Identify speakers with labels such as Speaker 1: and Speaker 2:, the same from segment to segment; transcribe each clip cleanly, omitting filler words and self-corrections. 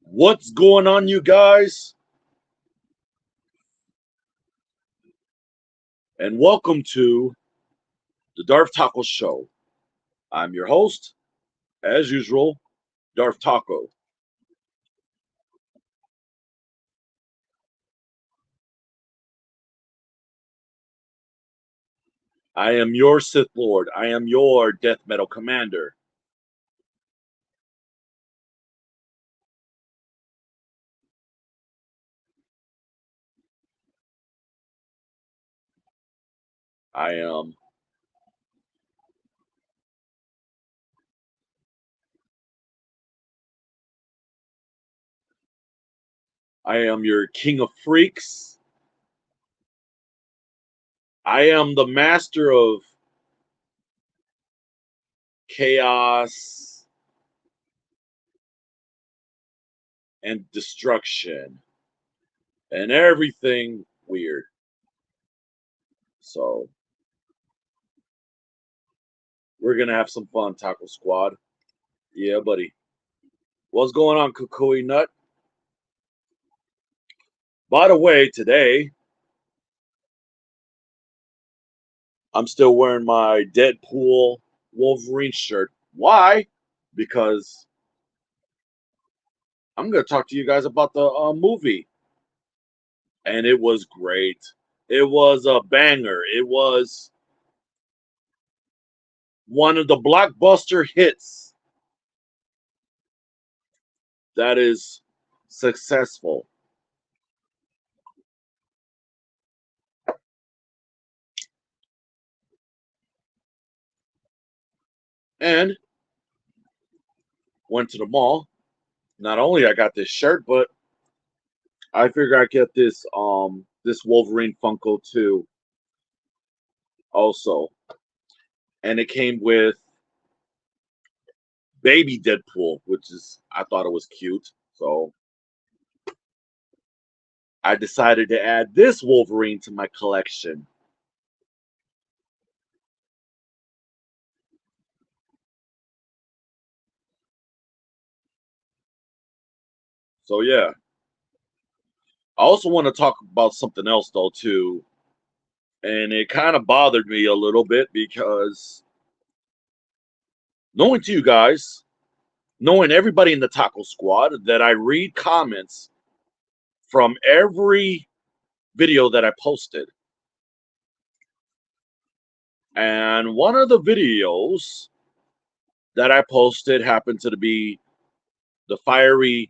Speaker 1: What's going on, you guys? And welcome to the Darth Taco Show. I'm your host, as usual, Darth Taco. I am your Sith Lord. I am your Death Metal Commander. I am your King of Freaks. I am the master of chaos and destruction and everything weird. So we're gonna have some fun, Taco Squad. Yeah, buddy. What's going on, Kukui Nut? By the way, today I'm still wearing my Deadpool Wolverine shirt. Why? Because I'm going to talk to you guys about the movie. And it was great. It was a banger. It was one of the blockbuster hits that is successful. And went to the mall. Not only I got this shirt, but I figured I'd get this Wolverine Funko too also. And it came with baby Deadpool, which is I thought it was cute. So I decided to add this Wolverine to my collection. So yeah. I also want to talk about something else though too. And it kind of bothered me a little bit because knowing to you guys, knowing everybody in the Taco Squad, that I read comments from every video that I posted. And one of the videos that I posted happened to be the fiery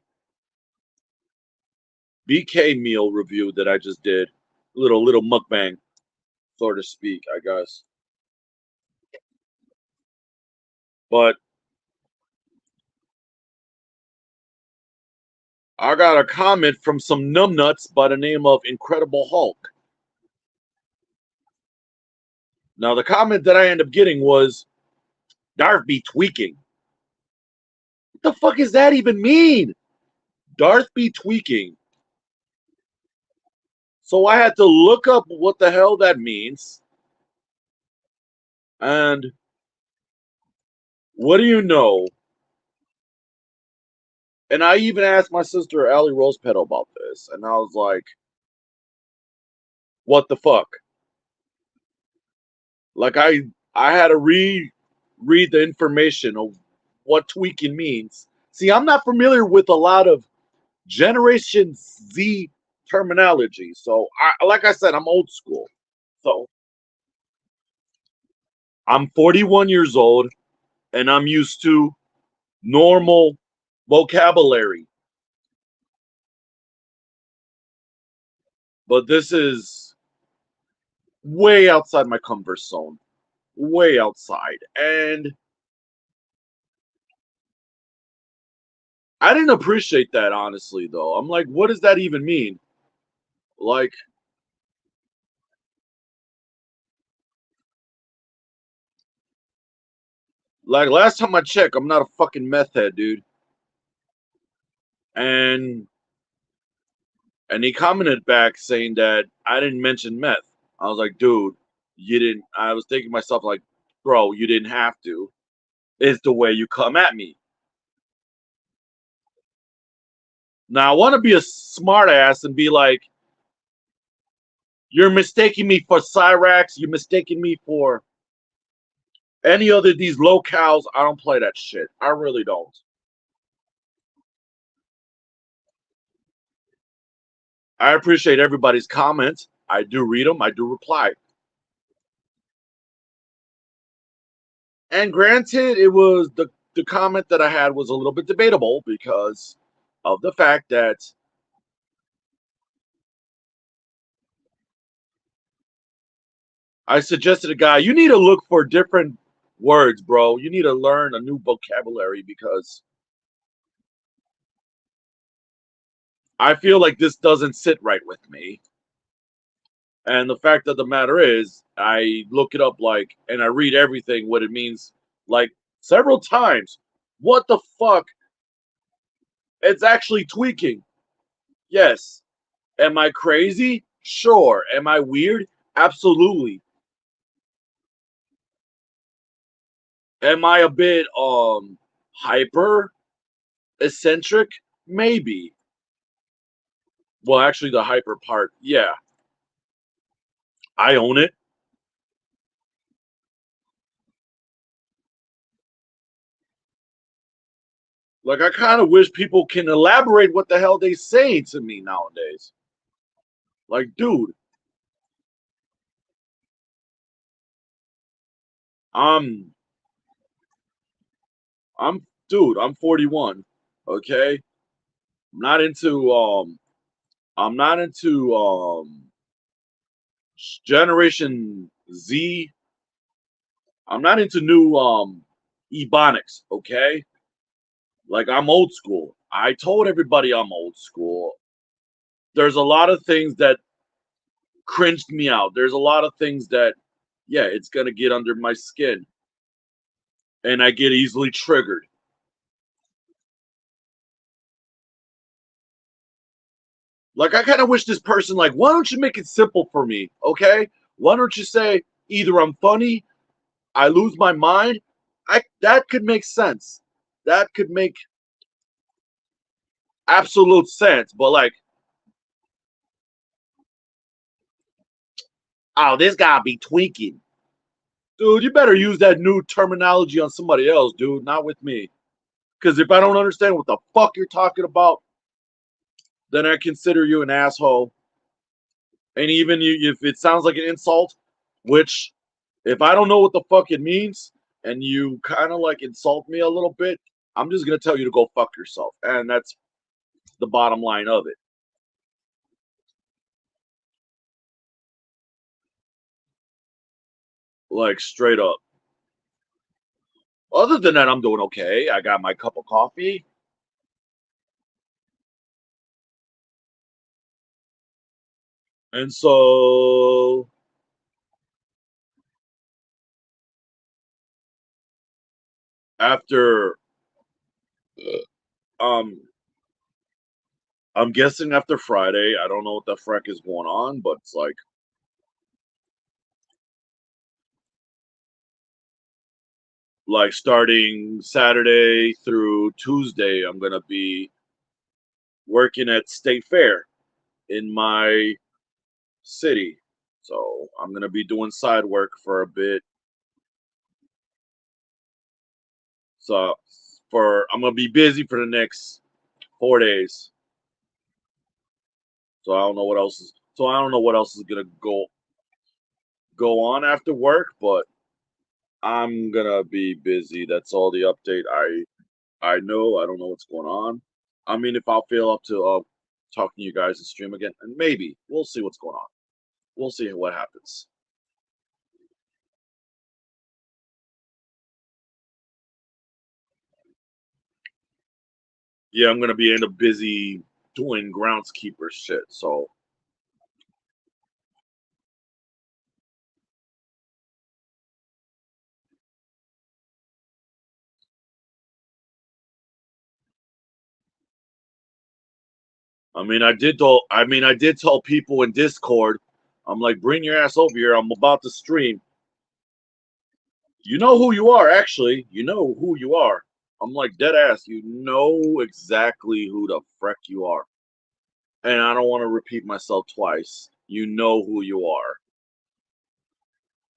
Speaker 1: BK meal review that I just did. Little mukbang, so to speak, I guess. But I got a comment from some numbnuts by the name of Incredible Hulk. Now, the comment that I ended up getting was Darth be tweaking. What the fuck does that even mean? Darth be tweaking. So I had to look up what the hell that means. And what do you know? And I even asked my sister Allie Rosepetal about this, and I was like, "What the fuck?" Like I had to read the information of what tweaking means. See, I'm not familiar with a lot of Generation Z terminology, so like I said, I'm old school. So I'm 41 years old, and I'm used to normal vocabulary. But this is way outside my comfort zone, way outside. And I didn't appreciate that, honestly, though. I'm like, what does that even mean? Like, last time I checked, I'm not a fucking meth head, dude. And he commented back saying that I didn't mention meth. I was like, dude, you didn't. I was thinking to myself, like, bro, you didn't have to. It's the way you come at me. Now I want to be a smart ass and be like, you're mistaking me for Cyrax. You're mistaking me for any other of these locales. I don't play that shit. I really don't. I appreciate everybody's comments. I do read them. I do reply. And granted, it was the comment that I had was a little bit debatable because of the fact that I suggested a guy, you need to look for different words, bro. You need to learn a new vocabulary because I feel like this doesn't sit right with me. And the fact of the matter is, I look it up like, and I read everything, what it means, like several times. What the fuck? It's actually tweaking. Yes. Am I crazy? Sure. Am I weird? Absolutely. Am I a bit hyper eccentric? Maybe. Well, actually the hyper part, yeah. I own it. Like I kind of wish people can elaborate what the hell they say to me nowadays. Like, dude, I'm I'm 41. Okay? I'm not into I'm not into generation Z. I'm not into new ebonics, okay? Like I'm old school. I told everybody I'm old school. There's a lot of things that cringed me out. There's a lot of things that yeah, it's going to get under my skin and I get easily triggered. Like I kind of wish this person like, why don't you make it simple for me, okay? Why don't you say either I'm funny, I lose my mind? I that could make sense. That could make absolute sense. But like, oh, this guy be tweaking. Dude, you better use that new terminology on somebody else, dude, not with me. Because if I don't understand what the fuck you're talking about, then I consider you an asshole. And even you, if it sounds like an insult, which if I don't know what the fuck it means, and you kind of like insult me a little bit, I'm just gonna tell you to go fuck yourself, and that's the bottom line of it. Like straight up. Other than that, I'm doing okay. I got my cup of coffee, and so after, um, I'm guessing after Friday, I don't know what the frick is going on, but it's like starting Saturday through Tuesday, I'm gonna be working at State Fair in my city. So I'm gonna be doing side work for a bit. So for I'm gonna be busy for the next 4 days. So I don't know what else is. So I don't know what else is gonna go on after work, but I'm gonna be busy. That's all the update I know. I don't know what's going on. I mean, if I'll feel up to talking to you guys and stream again, and maybe we'll see what's going on. We'll see what happens. Yeah, I'm gonna be end up busy doing groundskeeper shit. So I did tell people in Discord, I'm like, bring your ass over here. I'm about to stream. You know who you are, actually. You know who you are. I'm like, dead ass, you know exactly who the frick you are. And I don't want to repeat myself twice. You know who you are.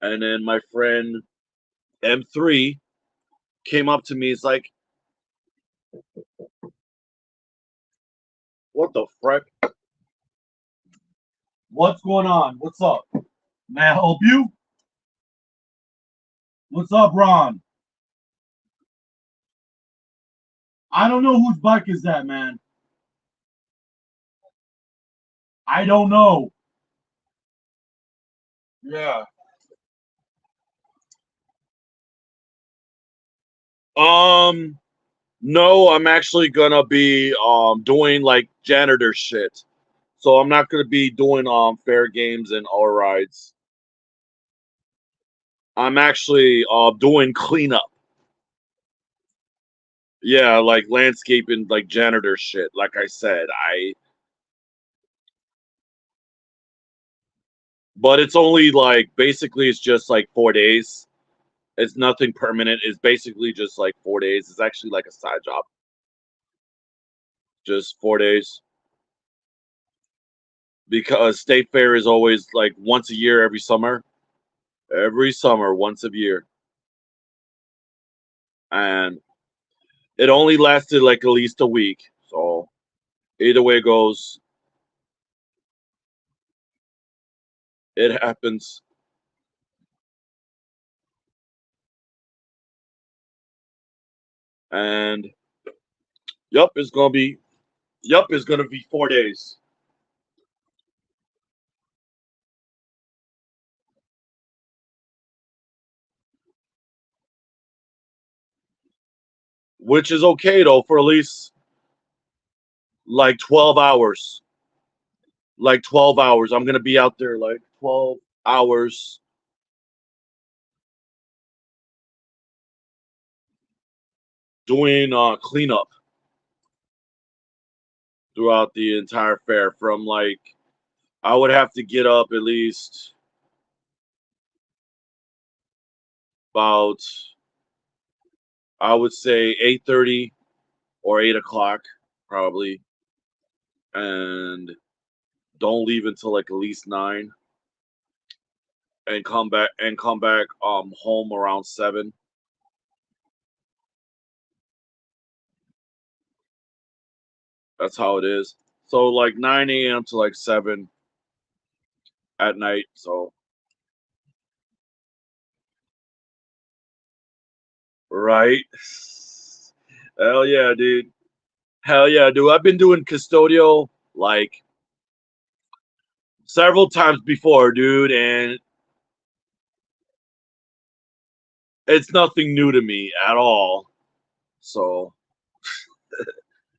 Speaker 1: And then my friend M3 came up to me. He's like, what the frick? What's going on? What's up? May I help you? What's up, Ron? I don't know whose bike is that, man. I don't know. Yeah. Um, no, I'm actually gonna be doing like janitor shit. So I'm not gonna be doing fair games and all rides. I'm actually doing cleanup. Yeah, like landscaping, like janitor shit. Like I said, but it's only like basically it's just like 4 days. It's nothing permanent. It's basically just like 4 days. It's actually like a side job. Just 4 days. Because state fair is always like once a year every summer. Every summer, once a year. And it only lasted like at least a week. So either way it goes, it happens. And yep, it's gonna be 4 days. Which is okay though, for at least like 12 hours. Like 12 hours. I'm gonna be out there like 12 hours doing cleanup throughout the entire fair. From like I would have to get up at least about, I would say 8:30 or 8 o'clock probably, and don't leave until like at least 9, and come back home around 7. That's how it is. So like 9 a.m. to like 7 at night. So right. Hell yeah, dude. Hell yeah, dude. I've been doing custodial like several times before, dude, and it's nothing new to me at all. So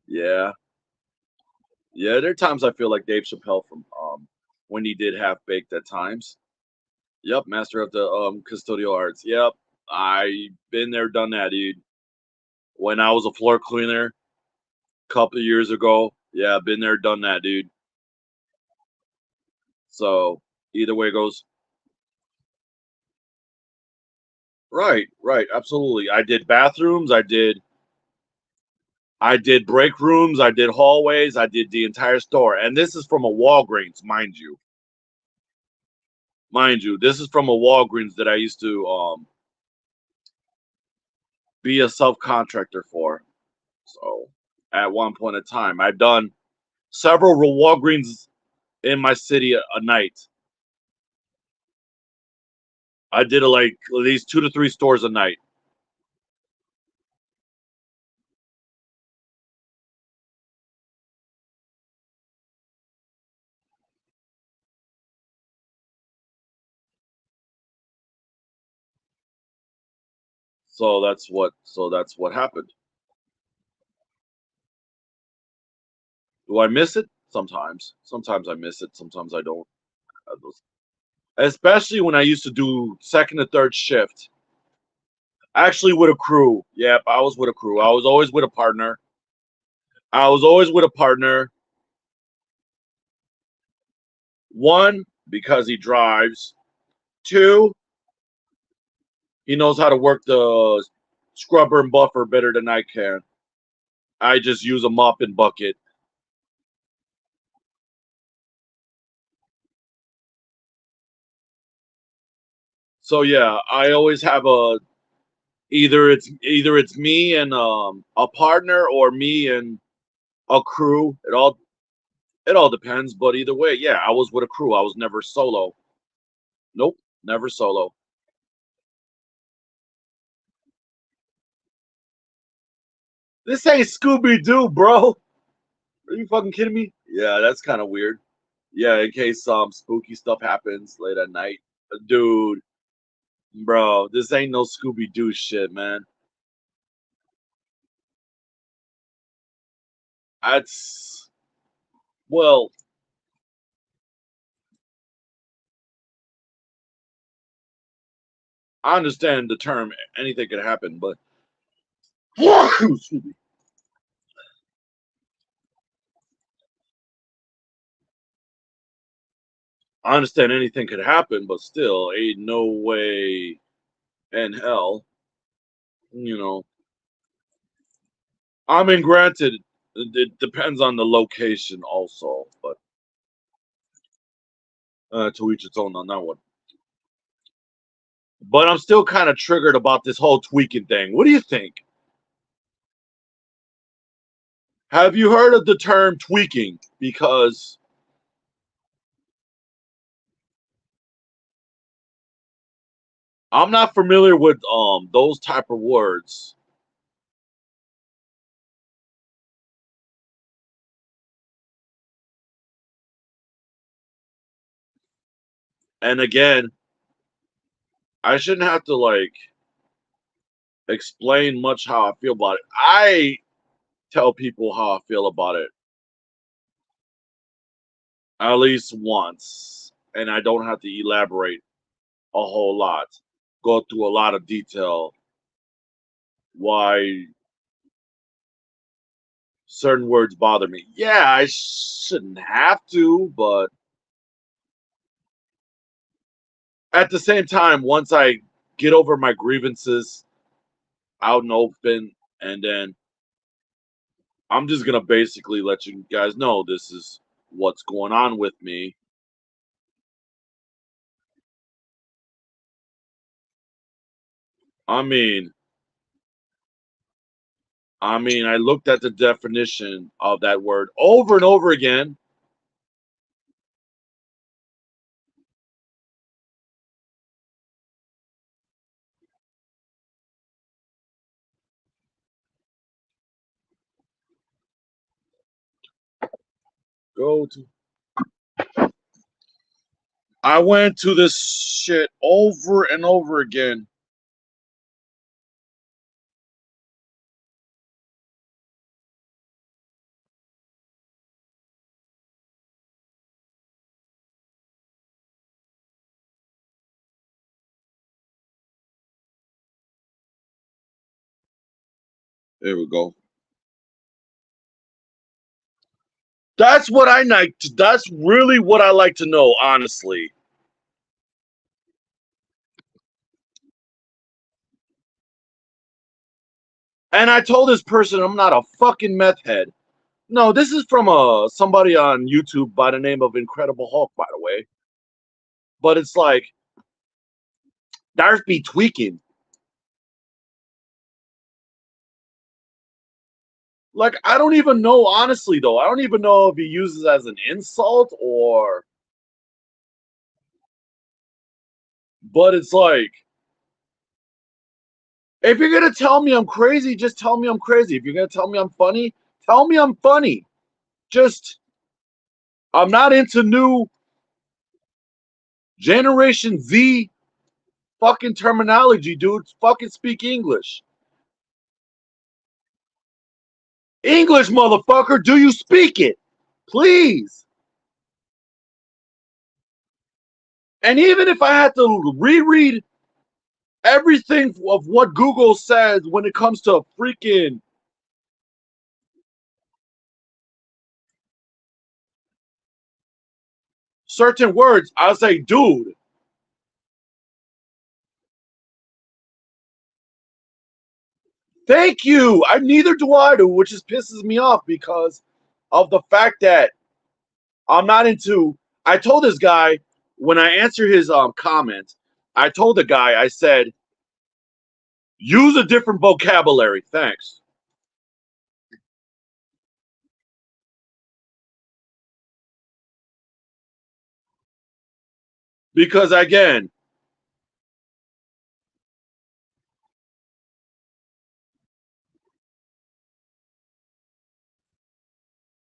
Speaker 1: yeah. Yeah, there are times I feel like Dave Chappelle from when he did Half Baked at times. Yep, master of the custodial arts. Yep. I been there, done that, dude. When I was a floor cleaner a couple of years ago. Yeah, been there, done that, dude. So either way it goes. Right, right, absolutely. I did bathrooms, I did break rooms, I did hallways, I did the entire store. And this is from a Walgreens, mind you. Mind you, this is from a Walgreens that I used to be a subcontractor for. So at one point in time, I've done several Walgreens in my city a night. I did like at least 2 to 3 stores a night. So that's what happened. Do I miss it? Sometimes. Sometimes I miss it. Sometimes I don't. Especially when I used to do second or third shift. Actually, with a crew. Yep, I was with a crew. I was always with a partner. I was always with a partner. One, because he drives. Two, he knows how to work the scrubber and buffer better than I can. I just use a mop and bucket. So yeah, I always have a either it's me and a partner or me and a crew. It all depends, but either way, yeah, I was with a crew. I was never solo. Nope, never solo. This ain't Scooby Doo, bro. Are you fucking kidding me? Yeah, that's kind of weird. Yeah, in case some spooky stuff happens late at night. Dude, bro, this ain't no Scooby Doo shit, man. That's well, I understand the term anything could happen, but excuse me. I understand anything could happen, but still, ain't no way in hell, you know. I mean, granted, it depends on the location also, but to each its own on that one. But I'm still kind of triggered about this whole tweaking thing. What do you think? Have you heard of the term tweaking? Because I'm not familiar with those type of words. And again, I shouldn't have to like explain much how I feel about it. I tell people how I feel about it at least once, and I don't have to elaborate a whole lot, go through a lot of detail why certain words bother me. Yeah, I shouldn't have to, but at the same time, once I get over my grievances out and open, and then I'm just gonna basically let you guys know this is what's going on with me. I mean, I looked at the definition of that word over and over again. Go to. I went to this shit over and over again. There we go. That's what I like. That's really what I like to know, honestly. And I told this person I'm not a fucking meth head. No, this is from somebody on YouTube by the name of Incredible Hulk, by the way. But it's like Darth be tweaking. Like I don't even know, honestly though. I don't even know if he uses it as an insult or. But it's like if you're gonna tell me I'm crazy, just tell me I'm crazy. If you're gonna tell me I'm funny, tell me I'm funny. Just I'm not into new Generation Z fucking terminology, dude. Fucking speak English. English, motherfucker. Do you speak it? Please. And even if I had to reread everything of what Google says when it comes to freaking certain words, I'll say, dude, Thank you. I neither do I do, which just pisses me off because of the fact that I'm not into. I told this guy when I answered his comment. I told the guy, I said, use a different vocabulary. Thanks. Because again,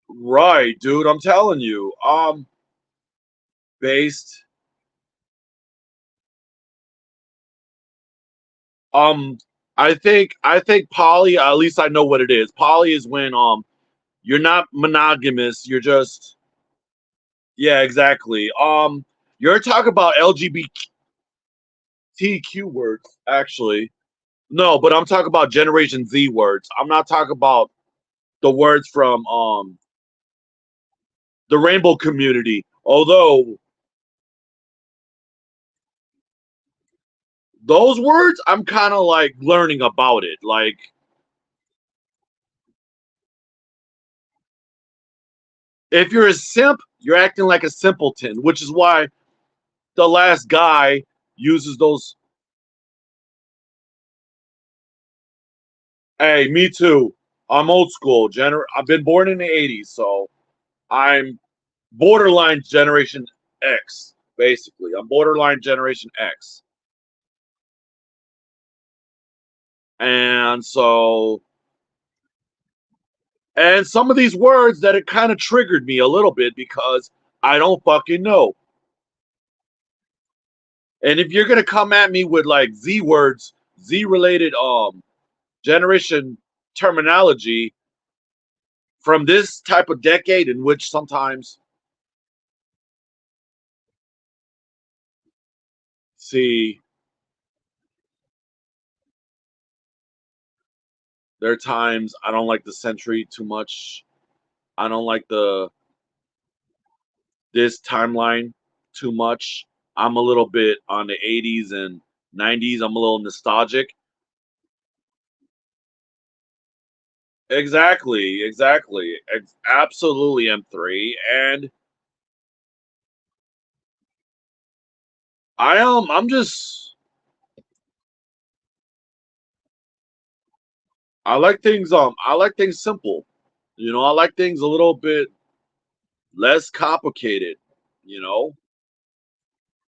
Speaker 1: right, dude, I'm telling you. Based um I think poly, at least I know what it is. Poly is when you're not monogamous, you're just yeah, exactly. You're talking about LGBTQ words, actually. No, but I'm talking about Generation Z words. I'm not talking about the words from the rainbow community. Although those words, I'm kind of like learning about it. Like, if you're a simp, you're acting like a simpleton, which is why the last guy uses those. Hey, me too. I'm old school. I've been born in the '80s, so I'm borderline Generation X. Basically, I'm borderline Generation X, and so and some of these words that it kind of triggered me a little bit because I don't fucking know. And if you're gonna come at me with like Z words, Z related generation terminology from this type of decade in which sometimes see there are times I don't like the century too much. I don't like the this timeline too much. I'm a little bit on the 80s and 90s. I'm a little nostalgic. Exactly, exactly. Absolutely M3. And I'm just I like things simple. I like things a little bit less complicated, you know?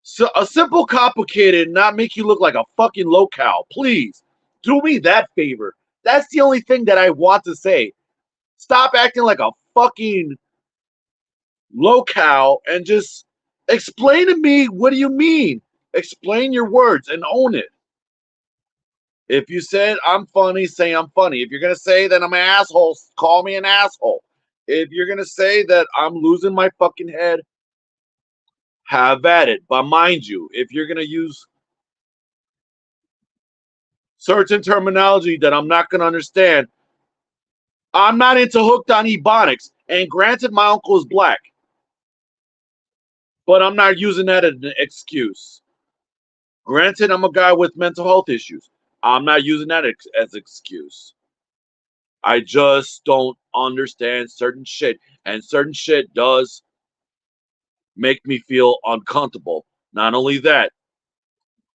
Speaker 1: So a simple complicated, not make you look like a fucking locale. Please do me that favor. That's the only thing that I want to say. Stop acting like a fucking locale and just explain to me what do you mean. Explain your words and own it. If you said I'm funny, say I'm funny. If you're gonna say that I'm an asshole, call me an asshole. If you're gonna say that I'm losing my fucking head, have at it. But mind you, if you're gonna use certain terminology that I'm not gonna understand, I'm not into hooked on ebonics. And granted, my uncle is black, but I'm not using that as an excuse. Granted, I'm a guy with mental health issues. I'm not using that as excuse. I just don't understand certain shit, and certain shit does make me feel uncomfortable. Not only that,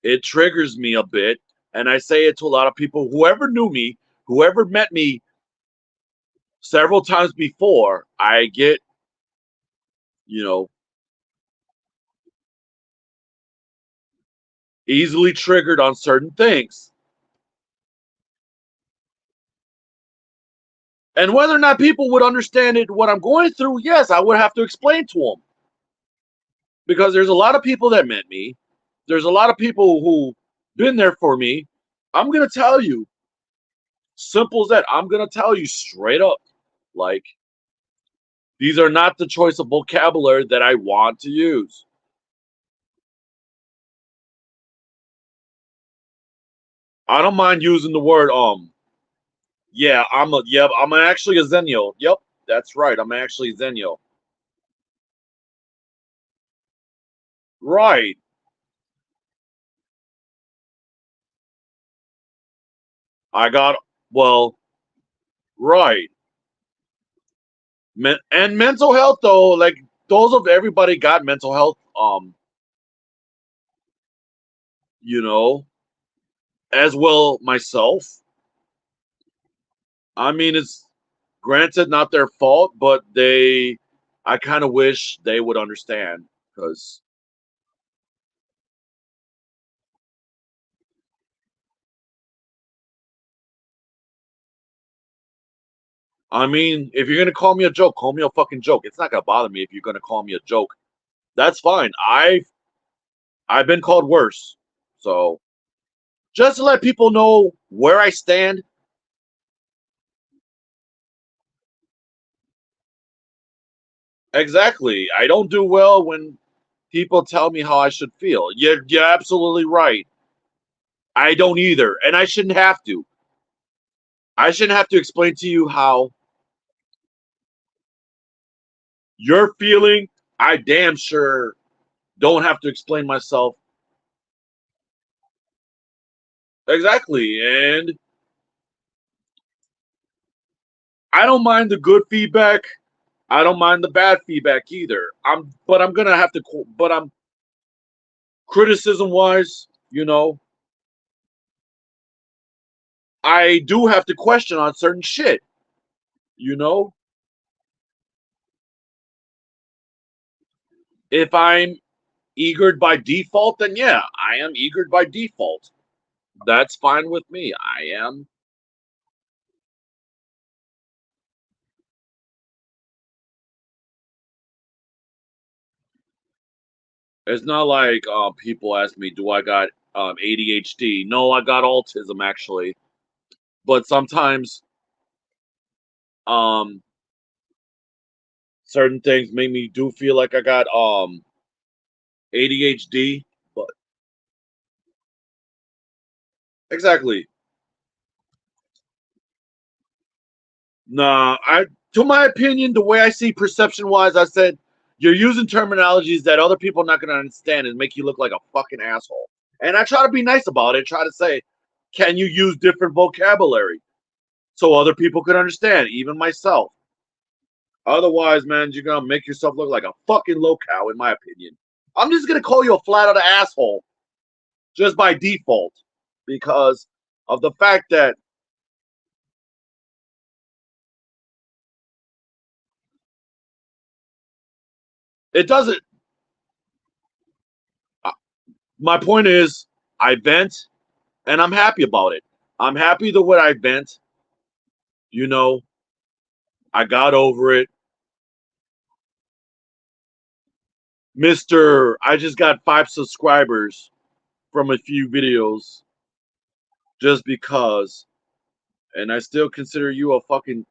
Speaker 1: it triggers me a bit, and I say it to a lot of people. Whoever knew me, whoever met me several times before, I get, you know, easily triggered on certain things. And whether or not people would understand it, what I'm going through, yes, I would have to explain to them. Because there's a lot of people that met me. There's a lot of people who been there for me. I'm gonna tell you, simple as that. I'm gonna tell you straight up, like these are not the choice of vocabulary that I want to use. I don't mind using the word Yeah, I'm actually a Zenio. Yep, that's right. I'm actually Zenio. Right. I got Well, right. And mental health though, like those of everybody got mental health. You know, as well myself. I mean, it's granted not their fault, but I kind of wish they would understand because I mean, if you're gonna call me a joke, call me a fucking joke. It's not gonna bother me if you're gonna call me a joke. That's fine. I've been called worse, so just to let people know where I stand. Exactly. I don't do well when people tell me how I should feel. You're absolutely right. I don't either, and I shouldn't have to. I shouldn't have to explain to you how you're feeling. I damn sure don't have to explain myself. Exactly. And I don't mind the good feedback. I don't mind the bad feedback either. But I'm gonna have to, but I'm criticism wise, I do have to question on certain shit, you know? If I'm eagered by default, then yeah, I am eagered by default. That's fine with me. I am. It's not like people ask me, do I got ADHD? No, I got autism actually. But sometimes um, certain things make me do feel like I got ADHD. But exactly, nah. To my opinion, the way I see perception wise, I said you're using terminologies that other people are not going to understand and make you look like a fucking asshole. And I try to be nice about it. Try to say, can you use different vocabulary so other people can understand, even myself. Otherwise, man, you're gonna make yourself look like a fucking locale, in my opinion. I'm just gonna call you a flat out asshole just by default because of the fact that it doesn't. uh, My point is, I vent and I'm happy about it. I'm happy the way I vent. You know, I got over it. Mr. I just got 5 subscribers from a few videos just because. And I still consider you're a fucking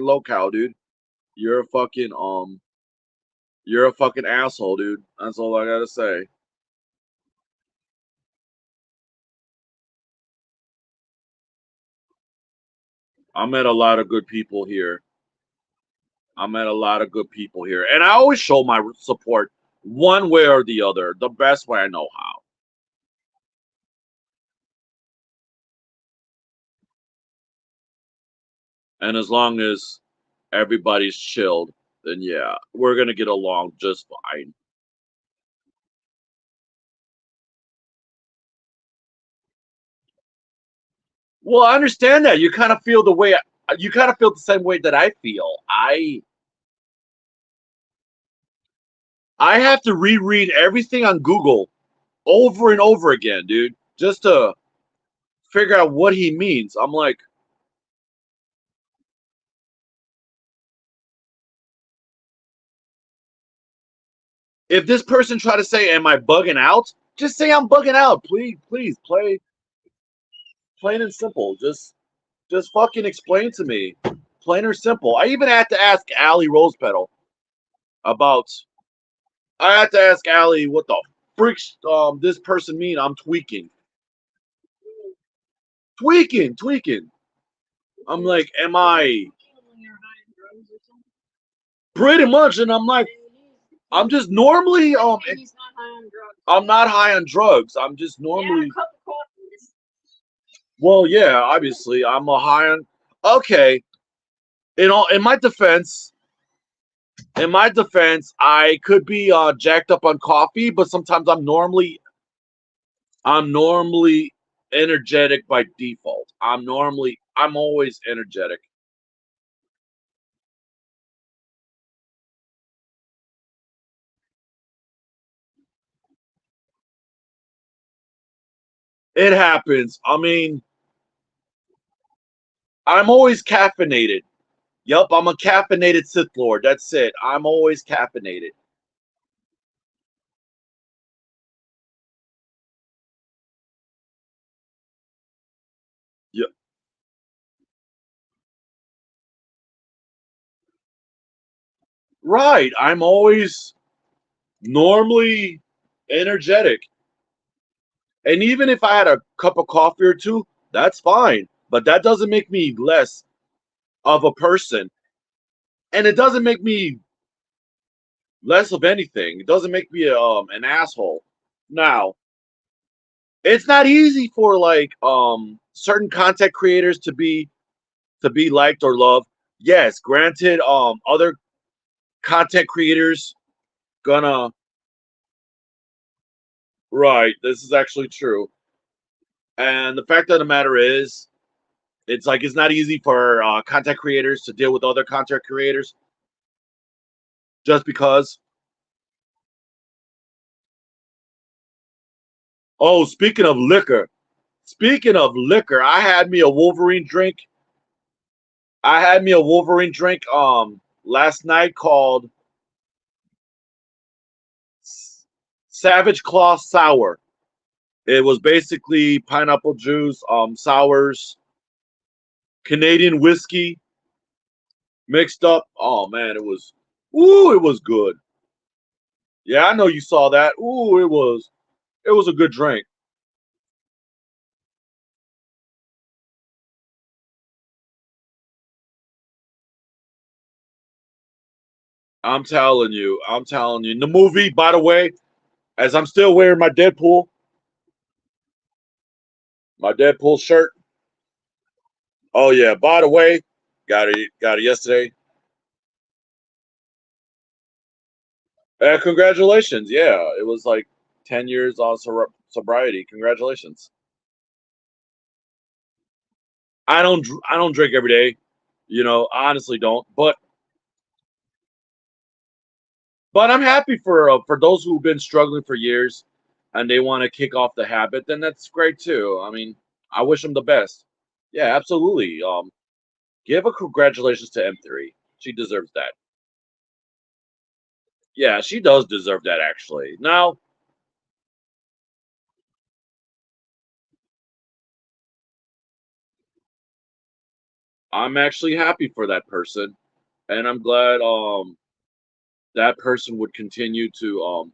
Speaker 1: locale, dude. You're a fucking you're a fucking asshole, dude. That's all I gotta say. I met a lot of good people here. I met a lot of good people here, and I always show my support one way or the other, the best way I know how. And as long as everybody's chilled, then yeah, we're gonna get along just fine. Well, I understand that you kind of feel you kind of feel the same way that I feel. I have to reread everything on Google over and over again, dude, just to figure out what he means. I'm like, if this person try to say, "Am I bugging out?" Just say I'm bugging out, please, please, plain and simple. Just fucking explain to me, plain or simple. I even had to ask Allie Rosepetal about. I had to ask Allie what the freaks this person mean. I'm tweaking. I'm like, am I pretty much? And I'm like, I'm just normally I'm not high on drugs. I'm just normally Well, yeah, obviously I'm a high on. Okay, in my defense, I could be jacked up on coffee, but sometimes I'm normally energetic by default. I'm always energetic. It happens. I mean, I'm always caffeinated. Yup, I'm a caffeinated Sith Lord. That's it. I'm always caffeinated. Yeah, right. I'm always normally energetic. And even if I had a cup of coffee or two, that's fine. But that doesn't make me less of a person. And it doesn't make me less of anything. It doesn't make me an asshole. Now, it's not easy for like certain content creators to be liked or loved. Yes, granted, other content creators gonna right. This is actually true. And the fact of the matter is, it's like it's not easy for content creators to deal with other content creators just because. Oh, speaking of liquor, I had me a Wolverine drink last night called Savage Claw Sour. It was basically pineapple juice, sours, Canadian whiskey mixed up. Oh man, it was good. Yeah, I know you saw that. Ooh, it was a good drink. I'm telling you. In the movie, by the way, as I'm still wearing my Deadpool shirt. Oh yeah, by the way, got it yesterday. Congratulations. Yeah, it was like 10 years on sobriety. Congratulations. I don't drink every day. You know, I honestly don't. But I'm happy for those who've been struggling for years and they want to kick off the habit. Then that's great too. I mean, I wish them the best. Yeah, absolutely. Give a congratulations to M3. She deserves that. Yeah, she does deserve that actually. Now, I'm actually happy for that person, and I'm glad that person would continue to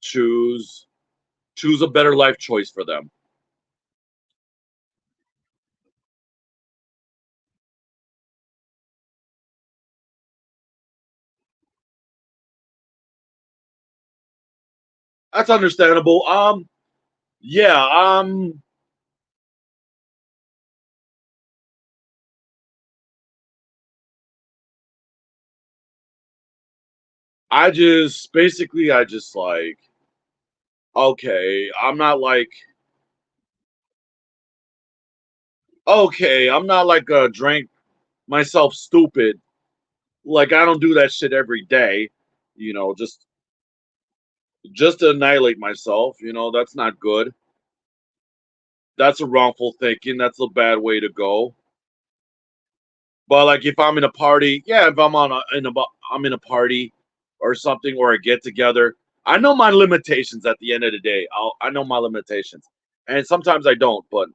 Speaker 1: choose choose a better life choice for them. That's understandable. Yeah, I just like okay, I'm not like drank myself stupid. Like I don't do that shit every day. You know, just to annihilate myself. You know, that's not good. That's a wrongful thinking. That's a bad way to go. But like if I'm in a party, yeah, if I'm in a party or something or a get together, I know my limitations at the end of the day. I know my limitations. And sometimes I don't, but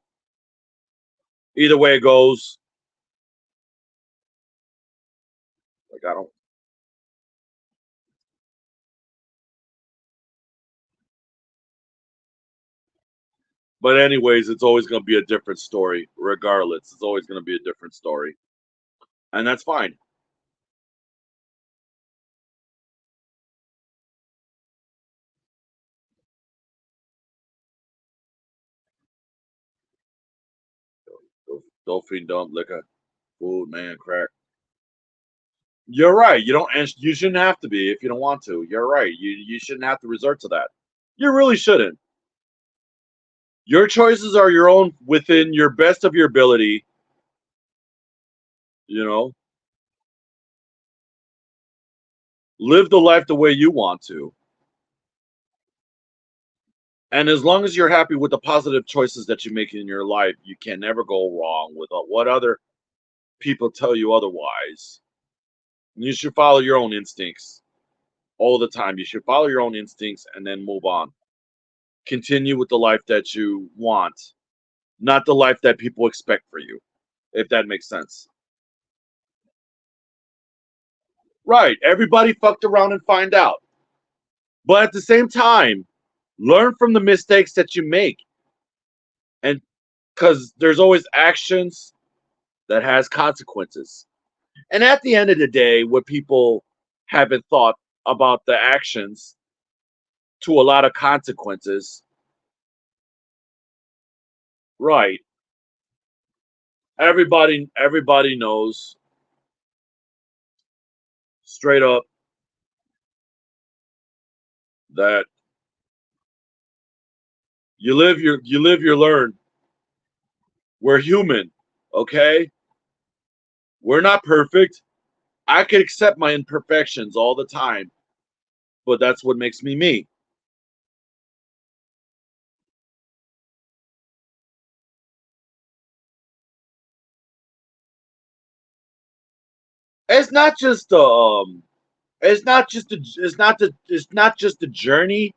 Speaker 1: either way it goes, like I don't but anyways, it's always going to be a different story regardless. It's always going to be a different story. And that's fine. Dolphin dump, liquor, food, man, crack. You're right. You don't, and you shouldn't have to be if you don't want to. You're right. You shouldn't have to resort to that. You really shouldn't. Your choices are your own within your best of your ability. You know, live the life the way you want to. And as long as you're happy with the positive choices that you make in your life, you can never go wrong with what other people tell you otherwise. You should follow your own instincts all the time. You should follow your own instincts and then move on. Continue with the life that you want, not the life that people expect for you, if that makes sense. Right. Everybody fucked around and find out. But at the same time, learn from the mistakes that you make. And because there's always actions that has consequences. And at the end of the day, what people haven't thought about the actions to a lot of consequences. Right. Everybody knows straight up that you learn. We're human, okay? We're not perfect. I can accept my imperfections all the time, but that's what makes me me. It's not just it's not just the journey,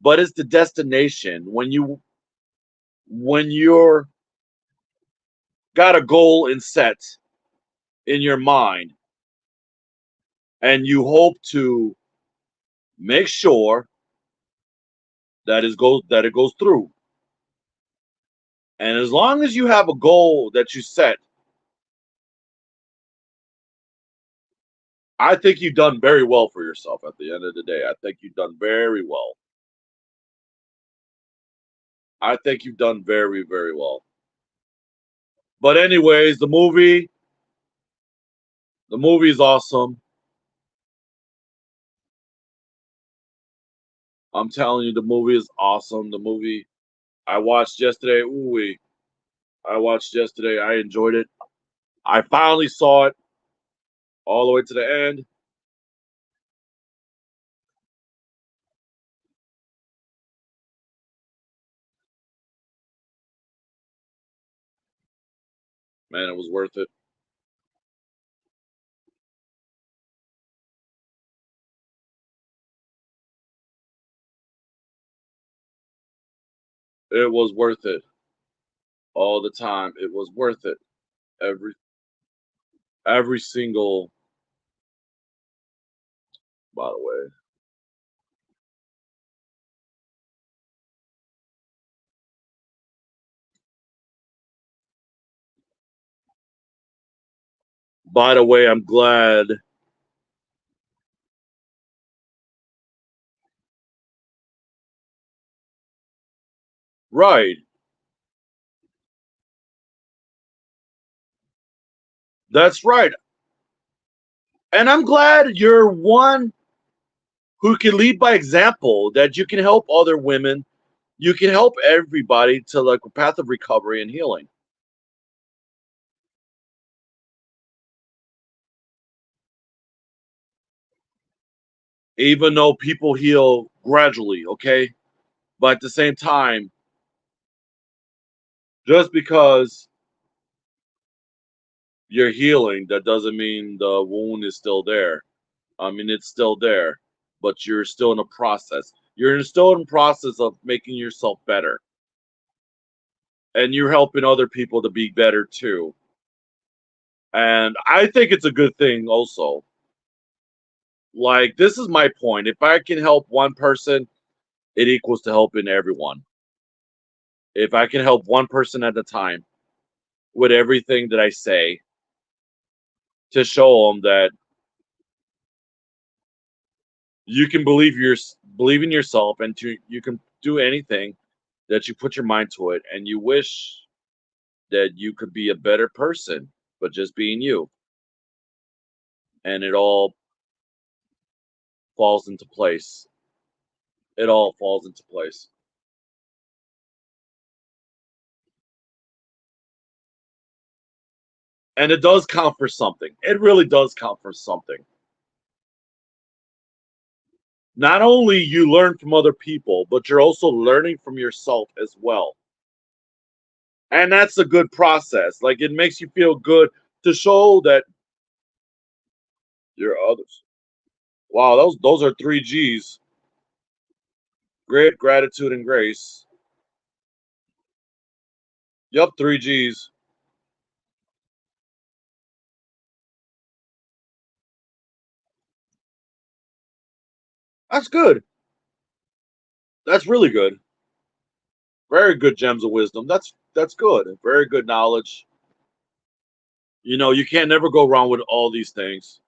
Speaker 1: but it's the destination. When you're got a goal in set in your mind and you hope to make sure that it goes through. And as long as you have a goal that you set, I think you've done very well for yourself at the end of the day. I think you've done very well. I think you've done very, very well. But anyways, the movie is awesome. I'm telling you, the movie is awesome. The movie I watched yesterday, ooh, I watched yesterday. I enjoyed it. I finally saw it all the way to the end. Man, it was worth it. It was worth it all the time. It was worth it. Every every single. By the way, I'm glad. Right, that's right. And I'm glad you're one who can lead by example. That you can help other women. You can help everybody to like a path of recovery and healing. Even though people heal gradually, okay? But at the same time, just because you're healing, that doesn't mean the wound is still there. I mean, it's still there, but you're still in a process. You're still in process of making yourself better, and you're helping other people to be better too. And I think it's a good thing also. Like, this is my point. If I can help one person, it equals to helping everyone. If I can help one person at a time with everything that I say to show them that you can believe in yourself you can do anything that you put your mind to it and you wish that you could be a better person, but just being you. And it all falls into place. It all falls into place. And it does count for something. It really does count for something. Not only you learn from other people, but you're also learning from yourself as well. And that's a good process. Like it makes you feel good to show that you're others. Wow, those are three G's. Grit, gratitude, and grace. Yup, three G's. That's good. That's really good. Very good gems of wisdom. That's good. Very good knowledge. You know, you can't never go wrong with all these things.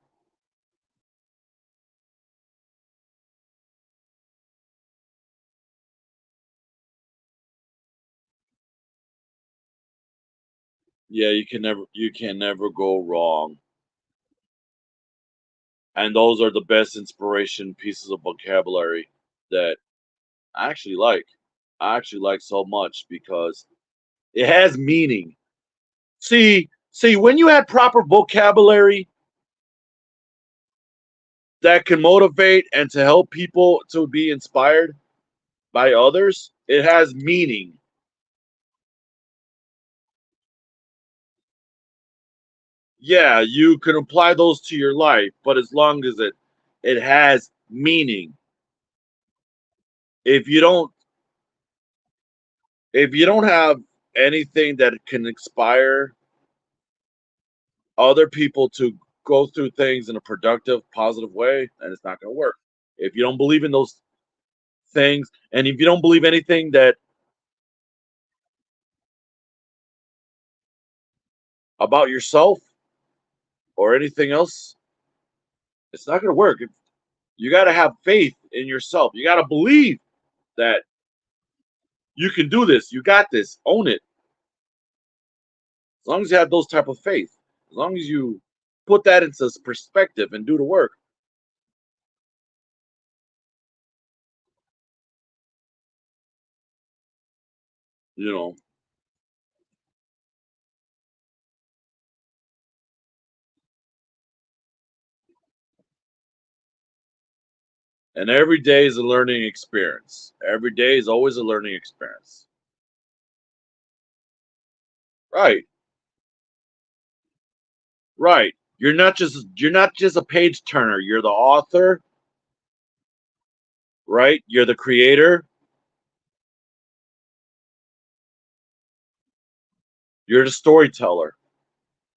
Speaker 1: Yeah, you can never go wrong. And those are the best inspiration pieces of vocabulary that I actually like. I actually like so much because it has meaning. See, when you had proper vocabulary that can motivate and to help people to be inspired by others, it has meaning. Yeah, you can apply those to your life, but as long as it has meaning. If you don't if you don't have anything that can inspire other people to go through things in a productive, positive way, then it's not going to work. If you don't believe in those things, and if you don't believe anything that about yourself or anything else, it's not going to work. You got to have faith in yourself. You got to believe that you can do this. You got this. Own it. As long as you have those type of faith, as long as you put that into perspective and do the work, you know. And every day is a learning experience. Every day is always a learning experience. Right. Right. You're not just a page turner. You're the author, right? You're the creator. You're the storyteller.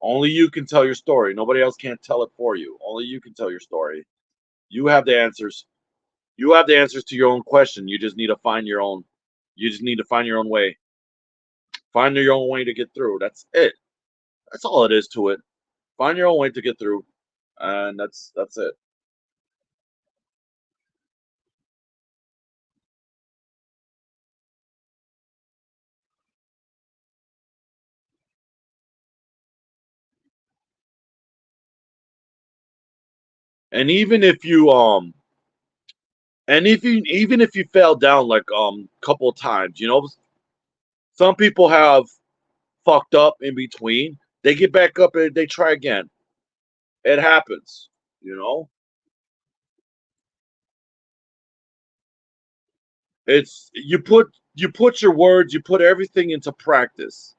Speaker 1: Only you can tell your story. Nobody else can't tell it for you. Only you can tell your story. You have the answers. You have the answers to your own question. You just need to find your own. You just need to find your own way. Find your own way to get through. That's it. That's all it is to it. Find your own way to get through, and that's it. And even if you fell down like couple of times, some people have fucked up in between. They get back up and they try again. It happens, you know. It's you put your words, you put everything into practice.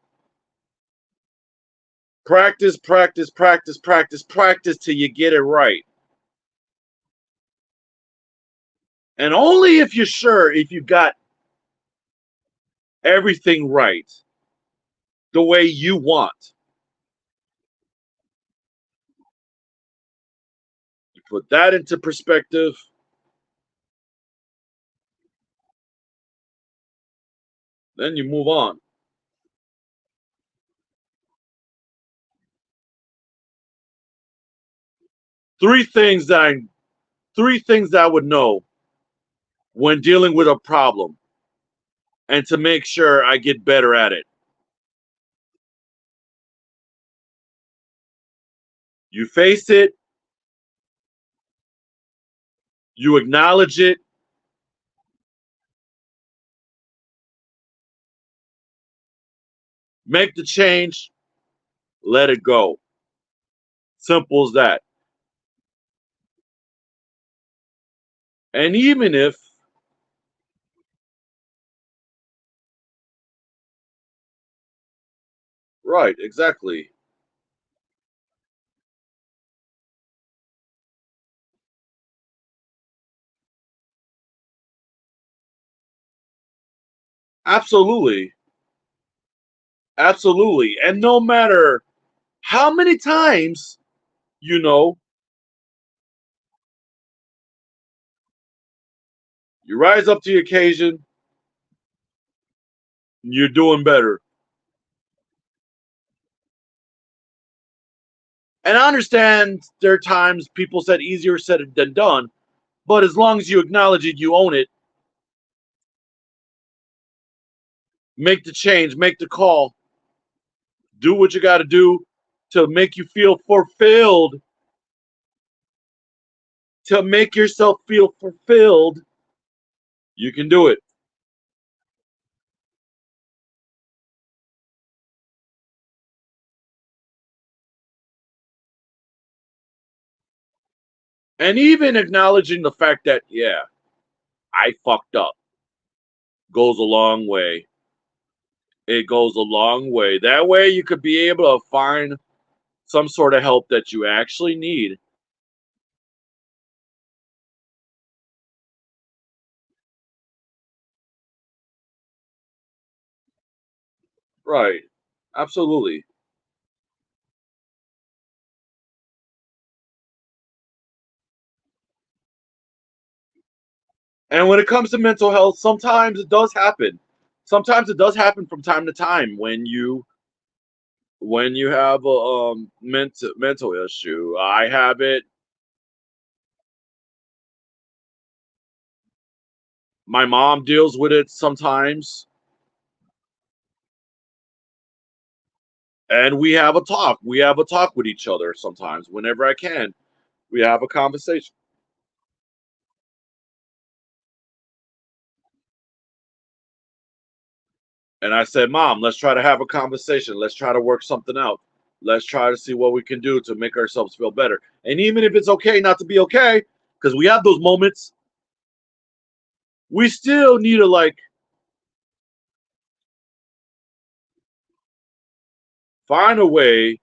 Speaker 1: Practice, practice, practice, practice, practice till you get it right. And only if you're sure if you got everything right the way you want, you put that into perspective, then you move on. Three things that I three things that I would know when dealing with a problem and to make sure I get better at it. You face it, you acknowledge it, make the change, let it go. Simple as that. And even if, right, exactly. Absolutely. Absolutely. And no matter how many times, you know, you rise up to the occasion, you're doing better. And I understand there are times people said easier said than done, but as long as you acknowledge it, you own it, make the change, make the call, do what you got to do to make you feel fulfilled, to make yourself feel fulfilled, you can do it. And even acknowledging the fact that, yeah, I fucked up goes a long way. It goes a long way. That way you could be able to find some sort of help that you actually need. Right. Absolutely. And when it comes to mental health, sometimes it does happen. Sometimes it does happen from time to time when you have a mental issue. I have it. My mom deals with it sometimes, and we have a talk. We have a talk with each other sometimes. Whenever I can, we have a conversation. And I said, Mom, let's try to have a conversation. Let's try to work something out. Let's try to see what we can do to make ourselves feel better. And even if it's okay not to be okay, because we have those moments, we still need to like find a way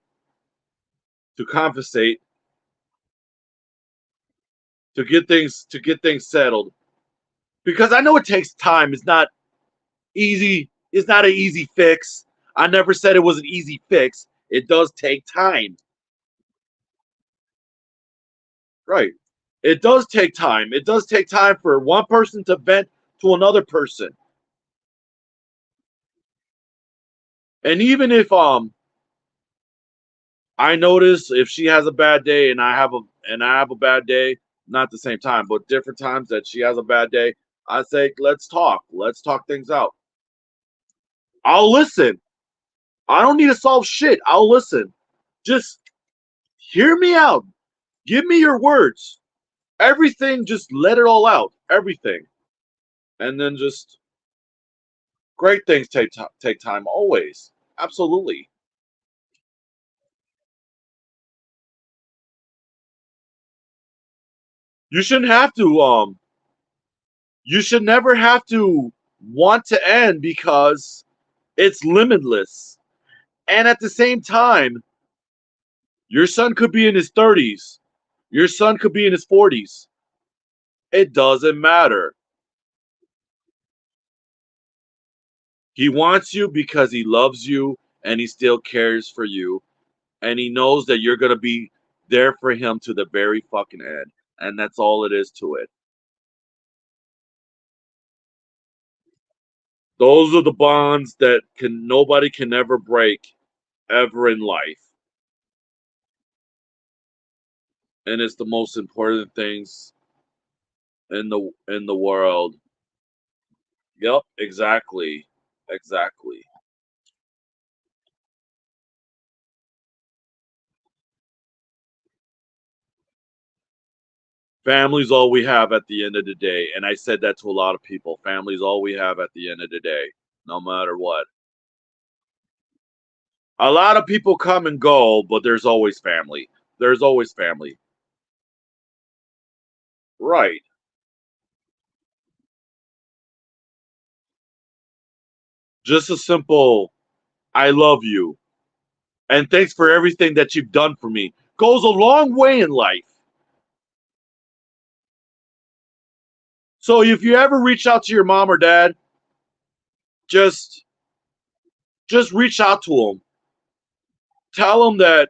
Speaker 1: to compensate to get things settled. Because I know it takes time. It's not easy. It's not an easy fix. I never said it was an easy fix. It does take time. Right. It does take time. It does take time for one person to vent to another person. And even if I notice if she has a bad day and I have a bad day, not the same time, but different times that she has a bad day, I say, let's talk. Let's talk things out. I'll listen. I don't need to solve shit. I'll listen. Just hear me out. Give me your words. Everything, just let it all out. Everything. And then just great things take time always. Absolutely. You shouldn't have to you should never have to want to end because it's limitless. And at the same time, your son could be in his 30s. Your son could be in his 40s. It doesn't matter. He wants you because he loves you and he still cares for you. And he knows that you're going to be there for him to the very fucking end. And that's all it is to it. Those are the bonds that can nobody can ever break ever in life. And it's the most important things in the world. Yep, exactly. Exactly. Family's all we have at the end of the day. And I said that to a lot of people. Family's all we have at the end of the day, no matter what. A lot of people come and go, but there's always family. There's always family. Right. Just a simple, I love you. And thanks for everything that you've done for me. Goes a long way in life. So if you ever reach out to your mom or dad, just just reach out to them. Tell them that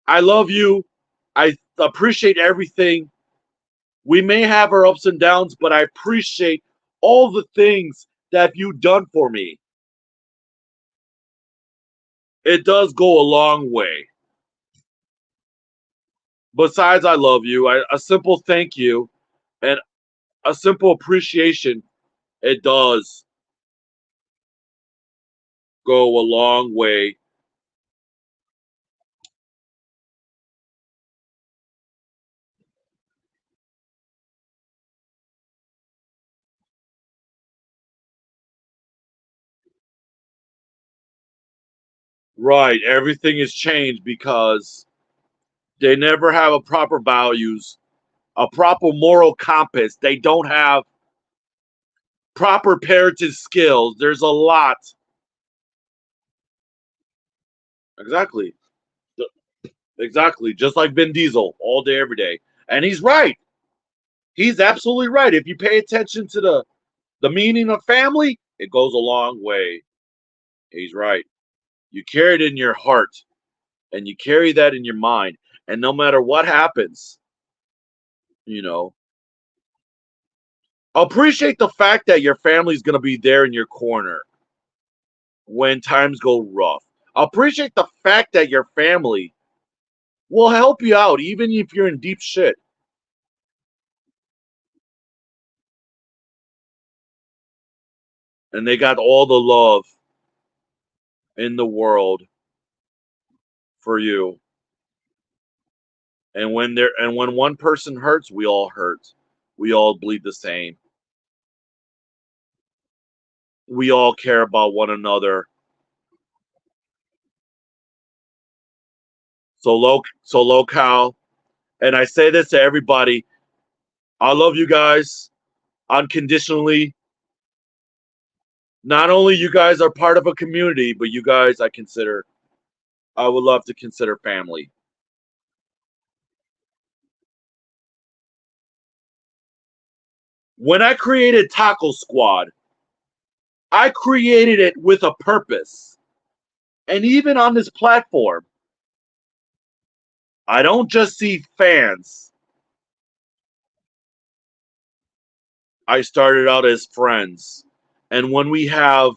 Speaker 1: I love you. I appreciate everything. We may have our ups and downs, but I appreciate all the things that you've done for me. It does go a long way. Besides, I love you. A simple thank you and a simple appreciation, it does go a long way. Right. Everything has changed because they never have a proper values, a proper moral compass. They don't have proper parenting skills. There's a lot. Exactly. Exactly. Just like Vin Diesel all day, every day. And he's right. He's absolutely right. If you pay attention to the meaning of family, it goes a long way. He's right. You carry it in your heart and you carry that in your mind. And no matter what happens, you know, appreciate the fact that your family's going to be there in your corner when times go rough. Appreciate the fact that your family will help you out even if you're in deep shit. And they got all the love in the world for you. And when one person hurts, we all hurt. We all bleed the same. We all care about one another. So locale, and I say this to everybody, I love you guys unconditionally. Not only you guys are part of a community, but you guys I would love to consider family. When I created Taco Squad, I created it with a purpose. And even on this platform, I don't just see fans. I started out as friends. And when we have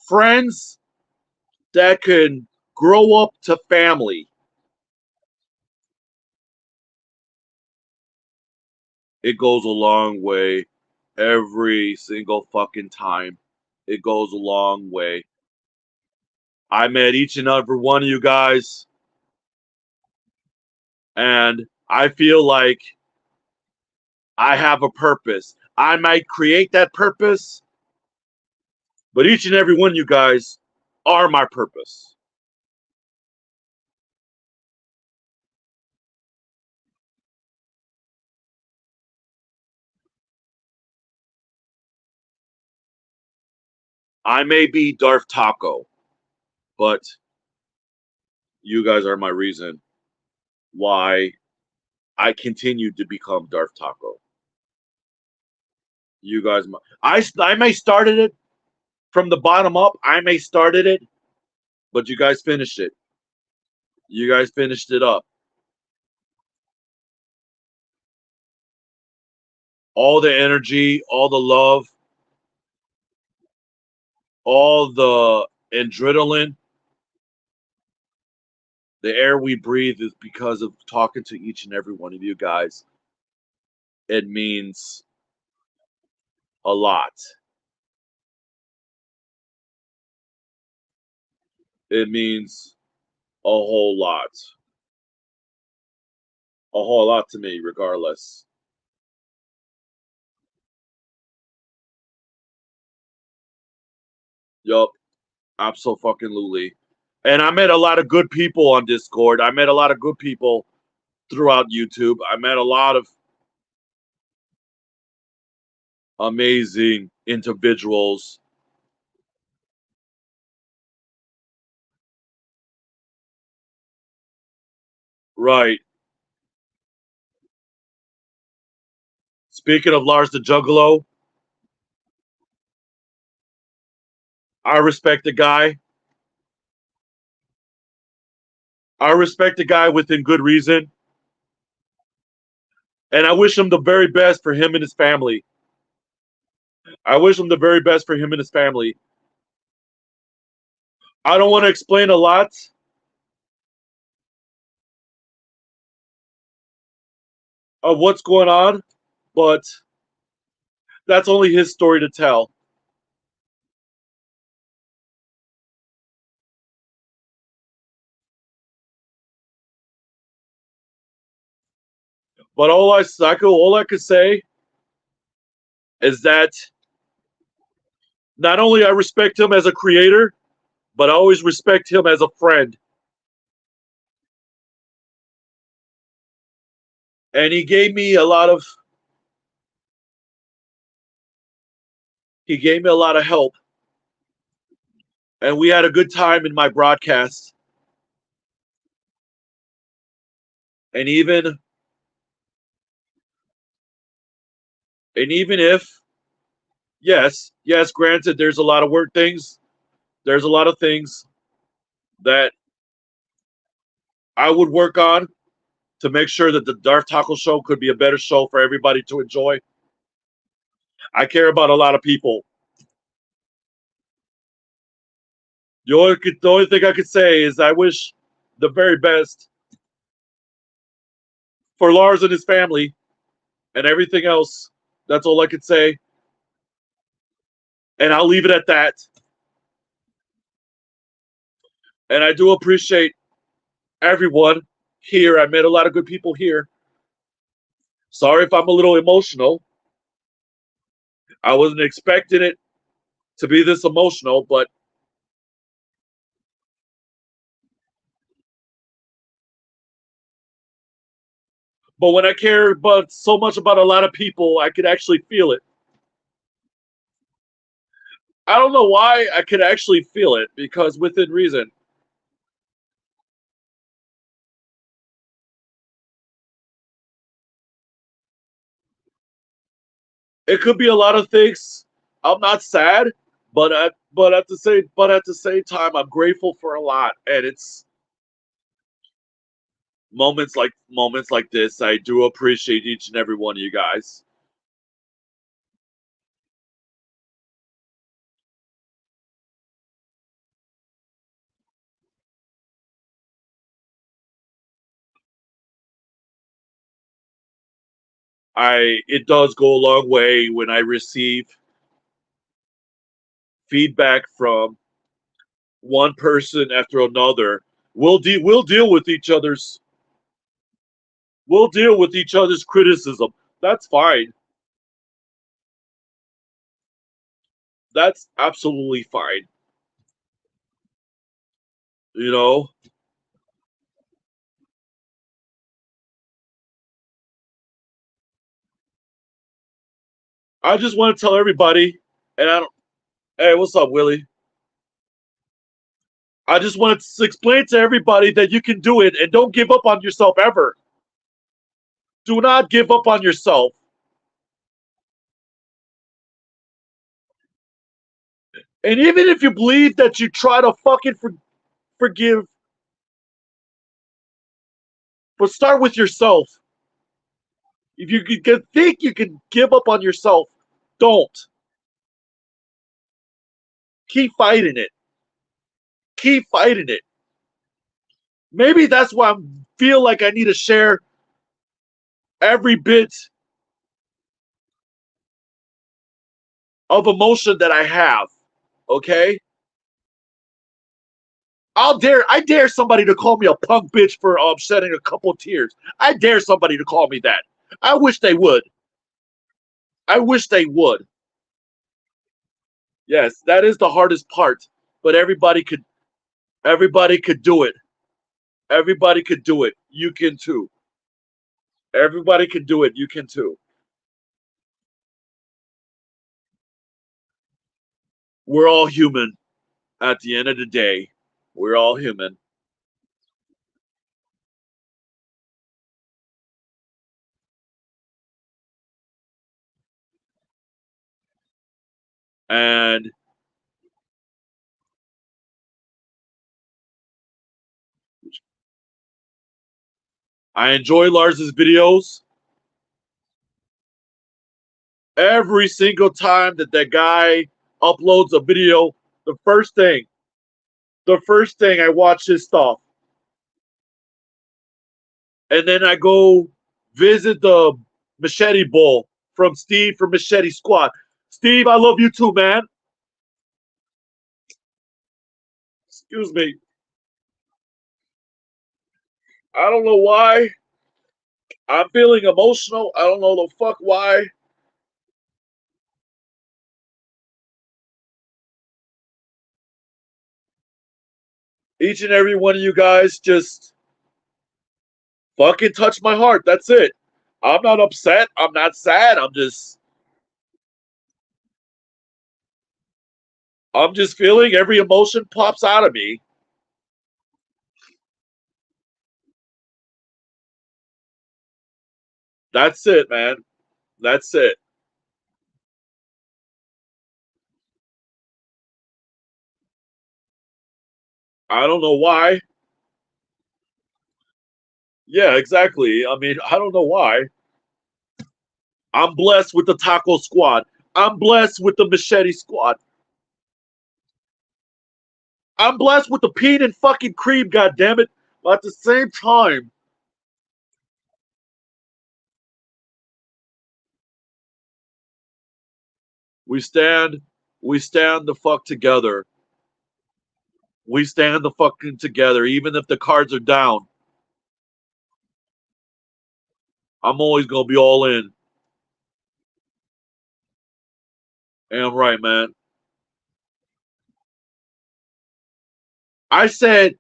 Speaker 1: friends that can grow up to family, it goes a long way every single fucking time. It goes a long way. I met each and every one of you guys, and I feel like I have a purpose. I might create that purpose, but each and every one of you guys are my purpose. I may be Darth Taco, but you guys are my reason why I continue to become Darth Taco. You guys, I may started it from the bottom up. I may started it, but you guys finished it. You guys finished it up. All the energy, all the love, all the adrenaline, the air we breathe is because of talking to each and every one of you guys. It means a lot. it means a whole lot. A whole lot to me, regardless. Yup, absolutely. And I met a lot of good people on Discord. I met a lot of good people throughout YouTube. I met a lot of amazing individuals. Right. Speaking of Lars the Juggalo, I respect the guy. I respect the guy within good reason. And I wish him the very best for him and his family. I wish him the very best for him and his family. I don't want to explain a lot of what's going on, but that's only his story to tell. But all I could say is that not only I respect him as a creator, but I always respect him as a friend. And he gave me a lot of help. And we had a good time in my broadcast. And even if yes, granted there's a lot of there's a lot of things that I would work on to make sure that the Darth Taco Show could be a better show for everybody to enjoy. I care about a lot of people. The only thing I could say is I wish the very best for Lars and his family and everything else. That's all I could say. And I'll leave it at that. And I do appreciate everyone here. I met a lot of good people here. Sorry if I'm a little emotional. I wasn't expecting it to be this emotional, but when I care about so much about a lot of people, I could actually feel it. I don't know why I could actually feel it because within reason. It could be a lot of things. I'm not sad, but at the same time, I'm grateful for a lot, and it's moments like this. I do appreciate each and every one of you guys. It does go a long way when I receive feedback from one person after another. We'll deal with each other's criticism. That's fine. That's absolutely fine. You know, I just want to tell everybody, and I don't. Hey, what's up, Willie? I just want to explain to everybody that you can do it and don't give up on yourself ever. Do not give up on yourself. And even if you believe that you try to fucking forgive, but start with yourself. If you think you can give up on yourself, don't. Keep fighting it. Keep fighting it. Maybe that's why I feel like I need to share every bit of emotion that I have. Okay? I dare somebody to call me a punk bitch for shedding a couple tears. I dare somebody to call me that. I wish they would. I wish they would. Yes, that is the hardest part. But everybody could do it. Everybody could do it. You can too. Everybody can do it. You can too. We're all human at the end of the day. We're all human. And I enjoy Lars's videos. Every single time that guy uploads a video, the first thing, I watch his stuff. And then I go visit the Machete Bowl from Steve from Machete Squad. Steve, I love you too, man. Excuse me. I don't know why. I'm feeling emotional. I don't know the fuck why. Each and every one of you guys just fucking touch my heart. That's it. I'm not upset. I'm not sad. I'm just feeling every emotion pops out of me. That's it, man. That's it. I don't know why. Yeah, exactly. I mean, I don't know why. I'm blessed with the Taco Squad. I'm blessed with the Machete Squad. I'm blessed with the peanut and fucking cream, goddammit. But at the same time, we stand we stand the fuck together. We stand the fucking together, even if the cards are down. I'm always gonna be all in. Damn right, man. I said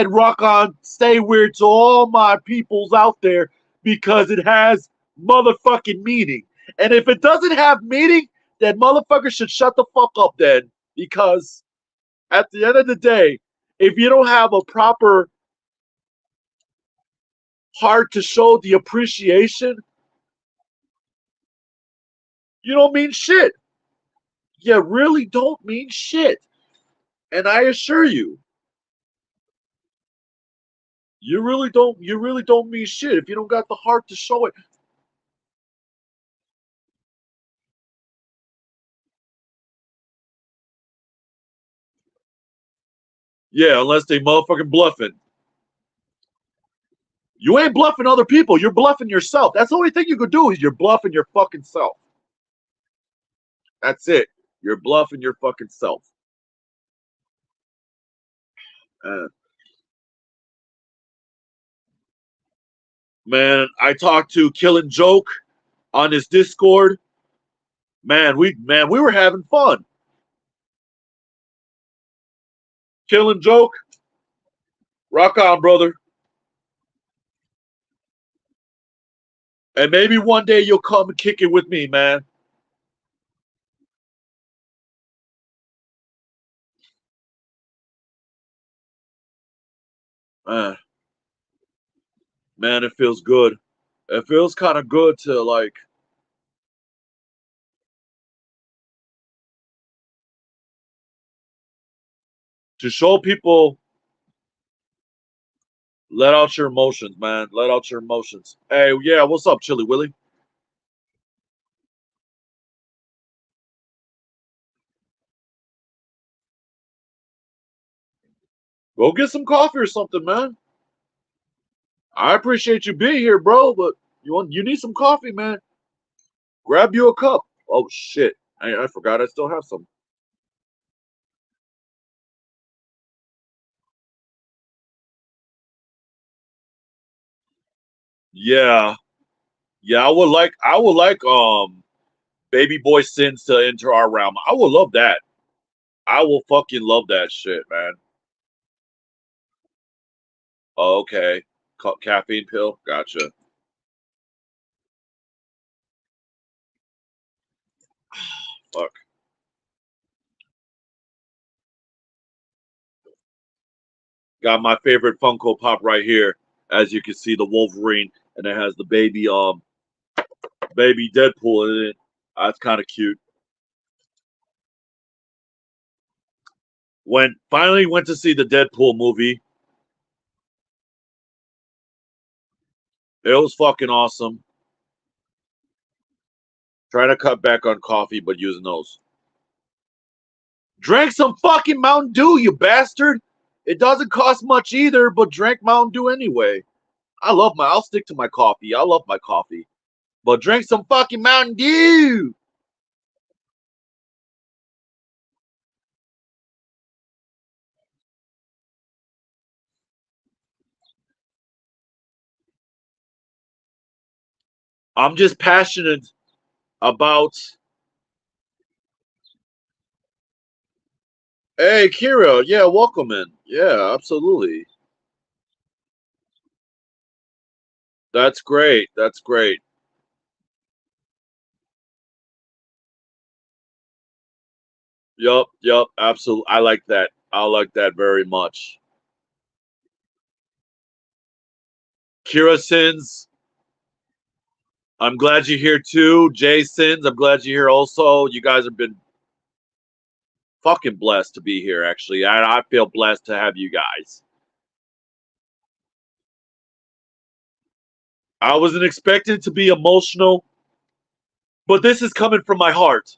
Speaker 1: rock on, stay weird to all my peoples out there because it has motherfucking meaning. And if it doesn't have meaning, then motherfuckers should shut the fuck up then. Because at the end of the day, if you don't have a proper heart to show the appreciation, you don't mean shit. You really don't mean shit. And I assure you, you really don't mean shit if you don't got the heart to show it. Yeah, unless they motherfucking bluffing. You ain't bluffing other people. You're bluffing yourself. That's the only thing you could do is you're bluffing your fucking self. That's it. You're bluffing your fucking self. Uh, man, I talked to Killing Joke on his Discord. Man, we were having fun. Killing Joke, rock on, brother. And maybe one day you'll come and kick it with me, man. Uh, man, it feels good. It feels kind of good to show people. Let out your emotions, man. Let out your emotions. Hey, yeah, what's up, Chili Willy? Go get some coffee or something, man. I appreciate you being here, bro, but you need some coffee, man. Grab you a cup. Oh shit. I forgot I still have some. Yeah, yeah. I would like Baby Boy Sins to enter our realm. I would love that. I will fucking love that shit, man. Oh, okay. Caffeine pill. Gotcha. Fuck. Got my favorite Funko Pop right here. As you can see, the Wolverine, and it has the baby Deadpool in it. That's kind of cute. Finally went to see the Deadpool movie. It was fucking awesome. Trying to cut back on coffee, but using those. Drank some fucking Mountain Dew, you bastard. It doesn't cost much either, but drank Mountain Dew anyway. I'll stick to my coffee. I love my coffee. But drink some fucking Mountain Dew. I'm just passionate about. Hey, Kira. Yeah, welcome in. Yeah, absolutely. That's great. That's great. Yup, yup, absolutely. I like that. I like that very much. Kira Sins, I'm glad you're here too. Jay Sins, I'm glad you're here also. You guys have been fucking blessed to be here, actually. I feel blessed to have you guys. I wasn't expecting to be emotional, but this is coming from my heart.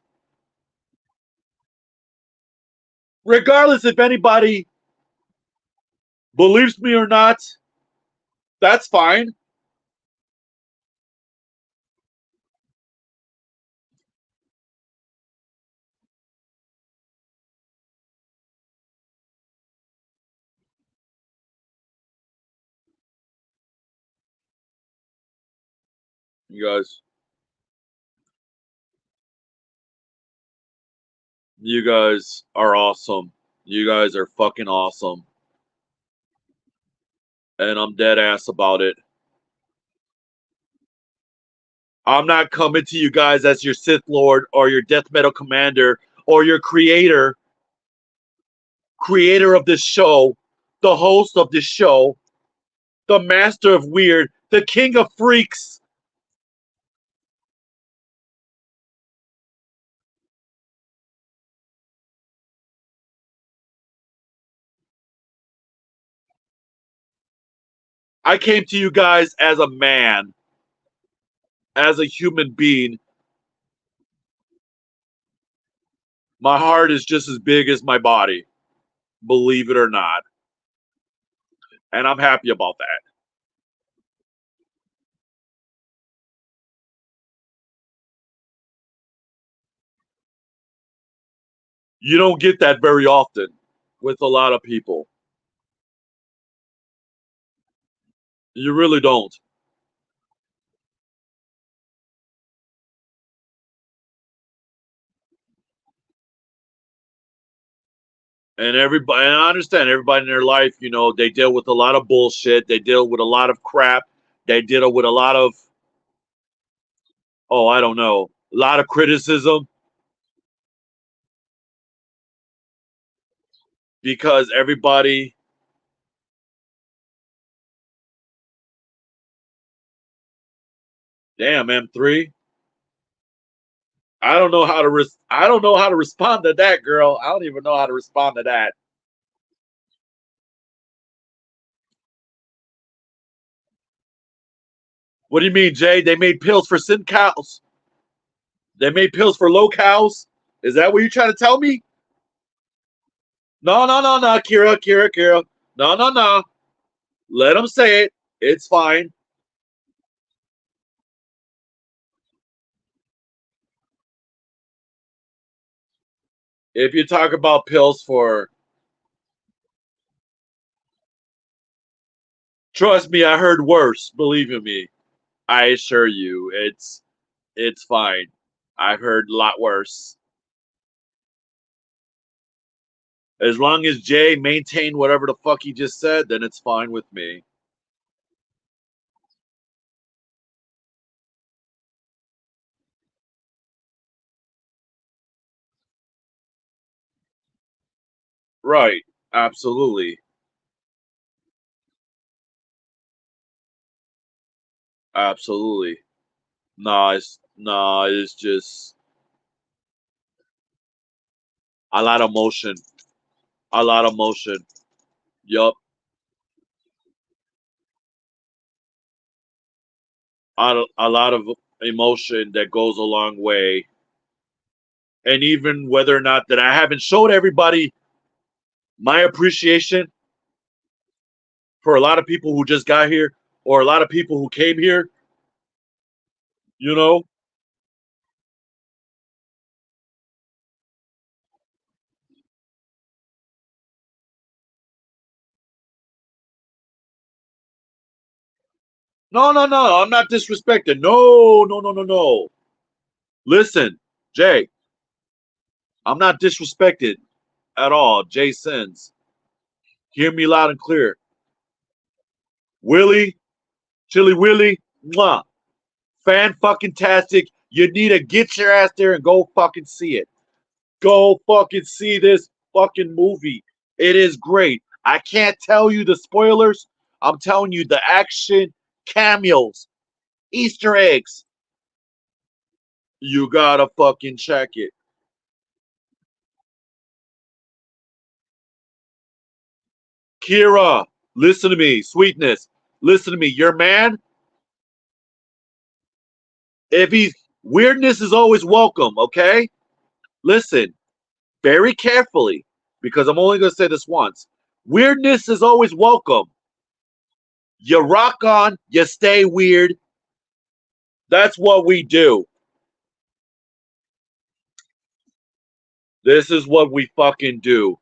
Speaker 1: Regardless if anybody believes me or not, that's fine. You guys, you guys are awesome. You guys are fucking awesome. And I'm dead ass about it. I'm not coming to you guys as your Sith Lord or your death metal commander or your creator of this show, the host of this show, the master of weird, the king of freaks. I came to you guys as a man, as a human being. My heart is just as big as my body, believe it or not. And I'm happy about that. You don't get that very often with a lot of people. You really don't. And I understand everybody in their life, they deal with a lot of bullshit. They deal with a lot of crap. They deal with a lot of, oh, I don't know, a lot of criticism because everybody, damn, M3. I don't know how to respond to that, girl. I don't even know how to respond to that. What do you mean, Jay? They made pills for sin cows. They made pills for low cows. Is that what you're trying to tell me? No, no, no, no, Kira. No, no, no. Let them say it. It's fine. If you talk about pills for, trust me, I heard worse. Believe in me. I assure you, it's fine. I've heard a lot worse. As long as Jay maintained whatever the fuck he just said, then it's fine with me. Right. Absolutely. Absolutely. It's just a lot of motion. A lot of motion. Yup. A lot of emotion that goes a long way. And even whether or not that I haven't showed everybody my appreciation for a lot of people who just got here or a lot of people who came here, you know? No, no, no. I'm not disrespecting. No, no, no, no, no. Listen, Jay, I'm not disrespected at all. Jay sins. Hear me loud and clear. Willie, Chili Willie, mwah. Fan fucking tastic. You need to get your ass there and go fucking see it. Go fucking see this fucking movie. It is great. I can't tell you the spoilers. I'm telling you the action, cameos, Easter eggs. You gotta fucking check it. Kira, listen to me. Sweetness, listen to me. Your man, if he's weirdness is always welcome, okay? Listen very carefully because I'm only gonna say this once. Weirdness is always welcome. You rock on, you stay weird. That's what we do. This is what we fucking do.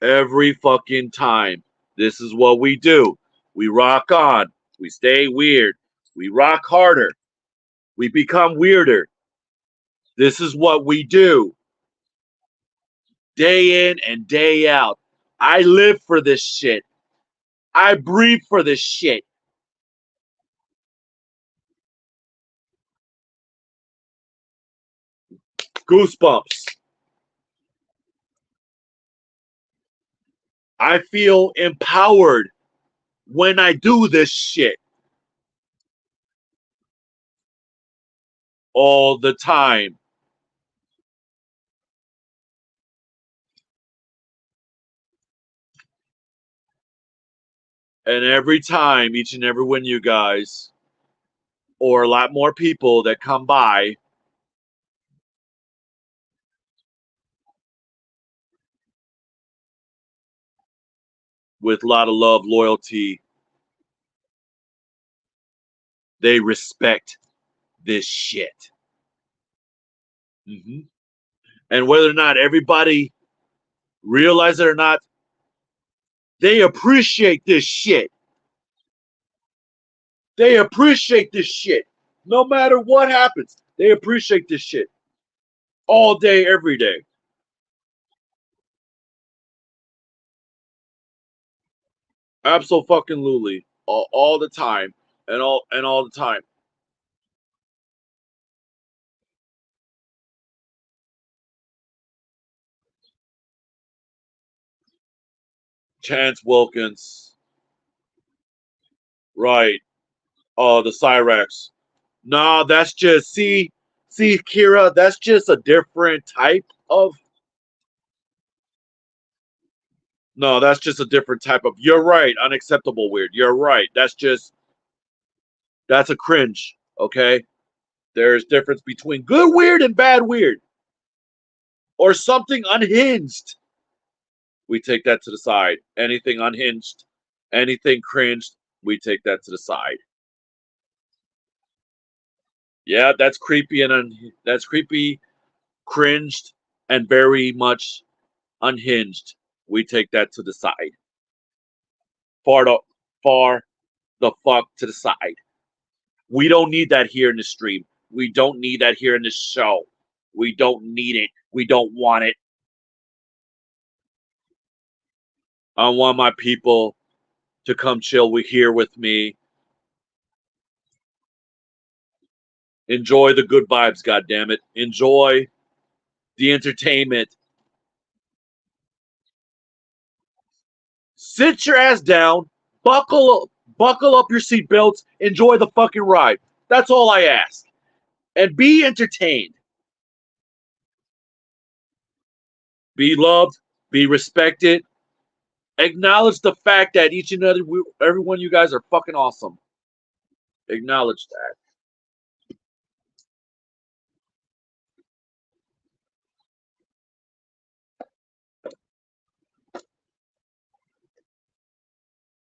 Speaker 1: Every fucking time. This is what we do. We rock on. We stay weird. We rock harder. We become weirder. This is what we do. Day in and day out. I live for this shit. I breathe for this shit. Goosebumps. I feel empowered when I do this shit all the time. And every time, each and every one of you guys, or a lot more people that come by, with a lot of love, loyalty, they respect this shit. Hmm. And whether or not everybody realize it or not, they appreciate this shit. They appreciate this shit. No matter what happens, they appreciate this shit all day, every day. Absolutely, all the time, and all the time. Chance Wilkins, right? Oh, the Cyrex. No, that's just see, Kira. That's just a different type of. No, that's just a different type of. You're right. Unacceptable weird. You're right. That's a cringe. Okay. There's difference between good weird and bad weird, or something unhinged. We take that to the side. Anything unhinged, anything cringed, we take that to the side. Yeah, that's creepy that's creepy, cringed, and very much unhinged. We take that to the side. Far to, far. the fuck to the side. We don't need that here in the stream. We don't need that here in the show. We don't need it. We don't want it. I want my people to come chill here with me. Enjoy the good vibes, goddammit. Enjoy the entertainment. Sit your ass down, buckle up your seatbelts, enjoy the fucking ride. That's all I ask. And be entertained. Be loved, be respected. Acknowledge the fact that each and every one of you guys are fucking awesome. Acknowledge that.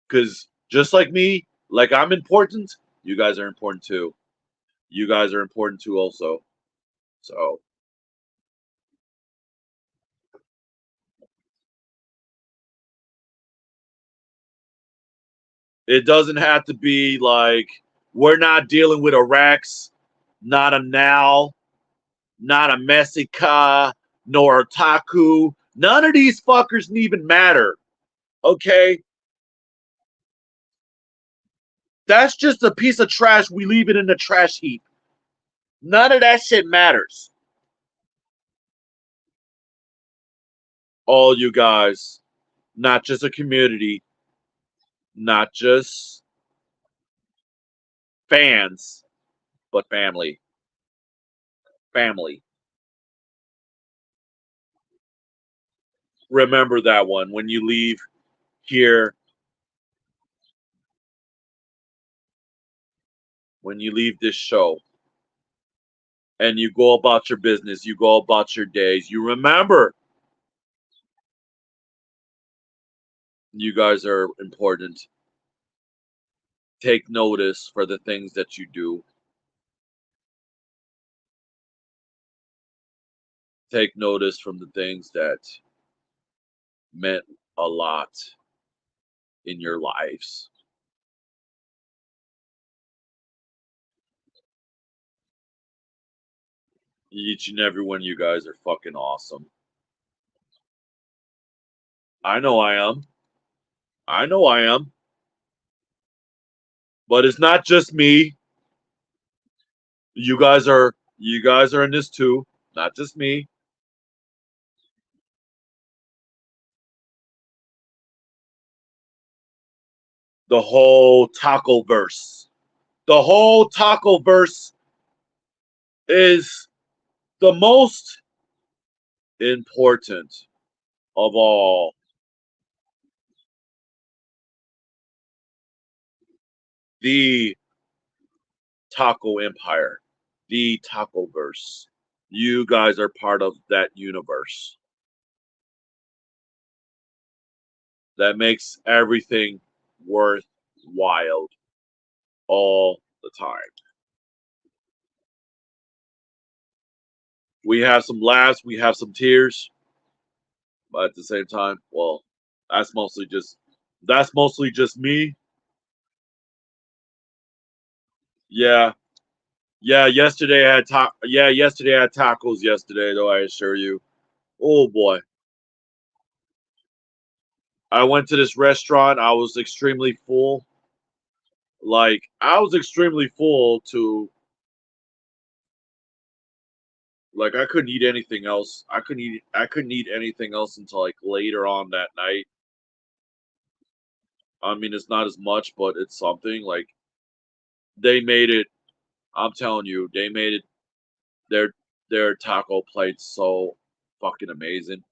Speaker 1: Because just like me, like I'm important, you guys are important too. You guys are important too, also. So it doesn't have to be like we're not dealing with a Rex, not a Now, not a Messica, nor a Taku. None of these fuckers even matter. Okay? That's just a piece of trash. We leave it in the trash heap. None of that shit matters. All you guys, not just a community, not just fans, but family. Family. Remember that one when you leave here, when you leave this show, and you go about your business, you go about your days, you remember you guys are important. Take notice for the things that you do. Take notice from the things that meant a lot in your lives. Each and every one of you guys are fucking awesome. I know I am. I know I am. But it's not just me. You guys are in this too. Not just me. The whole taco verse. The whole taco verse is the most important of all. The taco empire. The taco verse. You guys are part of that universe. That makes everything worthwhile all the time. We have some laughs, we have some tears, but at the same time, well, that's mostly just that's mostly just me. Yeah. Yeah, yesterday I had tacos yesterday though, I assure you. Oh boy. I went to this restaurant, I was extremely full. Like I was extremely full to like I couldn't eat anything else. I couldn't eat anything else until like later on that night. I mean, it's not as much, but it's something. Like they made it. I'm telling you, they made it their their taco plates so fucking amazing.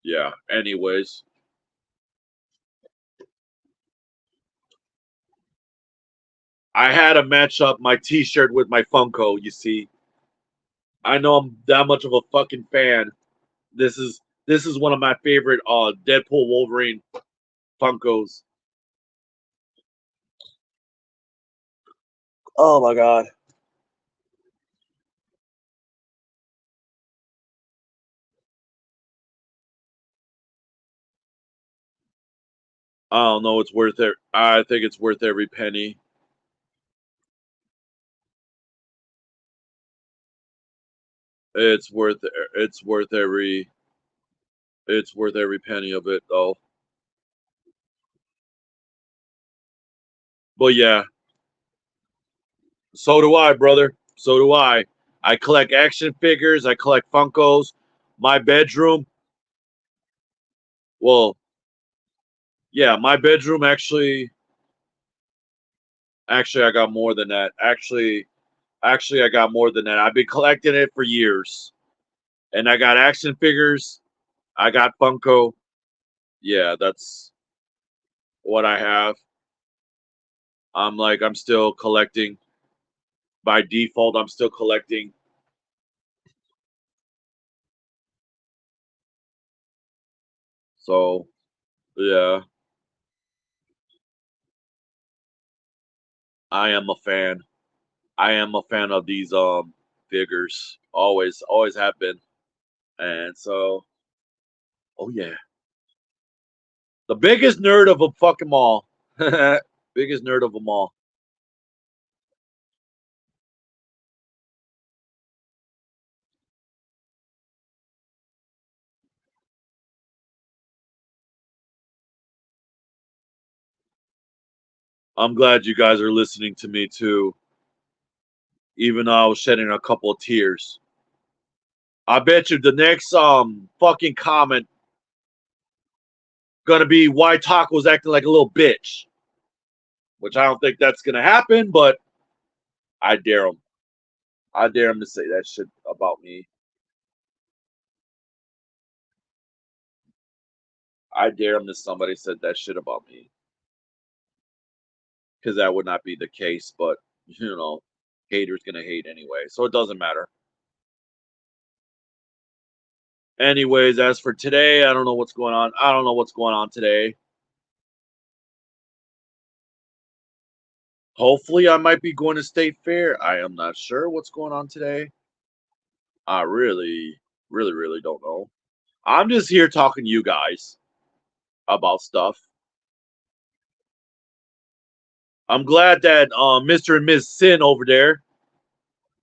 Speaker 1: Yeah. Anyways, I had to match up my T-shirt with my Funko. You see, I know I'm that much of a fucking fan. This is one of my favorite Deadpool Wolverine Funkos. Oh my god. I don't know. It's worth it. I think it's worth every penny. It's worth. It's worth every. It's worth every penny of it, though. But yeah, so do I, brother. So do I. I collect action figures. I collect Funkos. My bedroom. Well, yeah, my bedroom actually. Actually, I got more than that. Actually, I got more than that. I've been collecting it for years, and I got action figures. I got Funko. Yeah, that's what I have. I'm still collecting. By default, I'm still collecting. So yeah, I am a fan. I am a fan of these figures. Always have been. And so, oh yeah, the biggest nerd of them fucking all. Biggest nerd of them all. I'm glad you guys are listening to me too, even though I was shedding a couple of tears. I bet you the next fucking comment gonna be why Taco's acting like a little bitch, which I don't think that's gonna happen, but I dare him. I dare him to say that shit about me. I dare him to somebody said that shit about me, because that would not be the case. But you know, haters gonna hate anyway, so it doesn't matter. Anyways, as for today, I don't know what's going on. I don't know what's going on today. Hopefully, I might be going to State Fair. I am not sure what's going on today. I really don't know. I'm just here talking to you guys about stuff. I'm glad that Mr. and Miss Sin over there,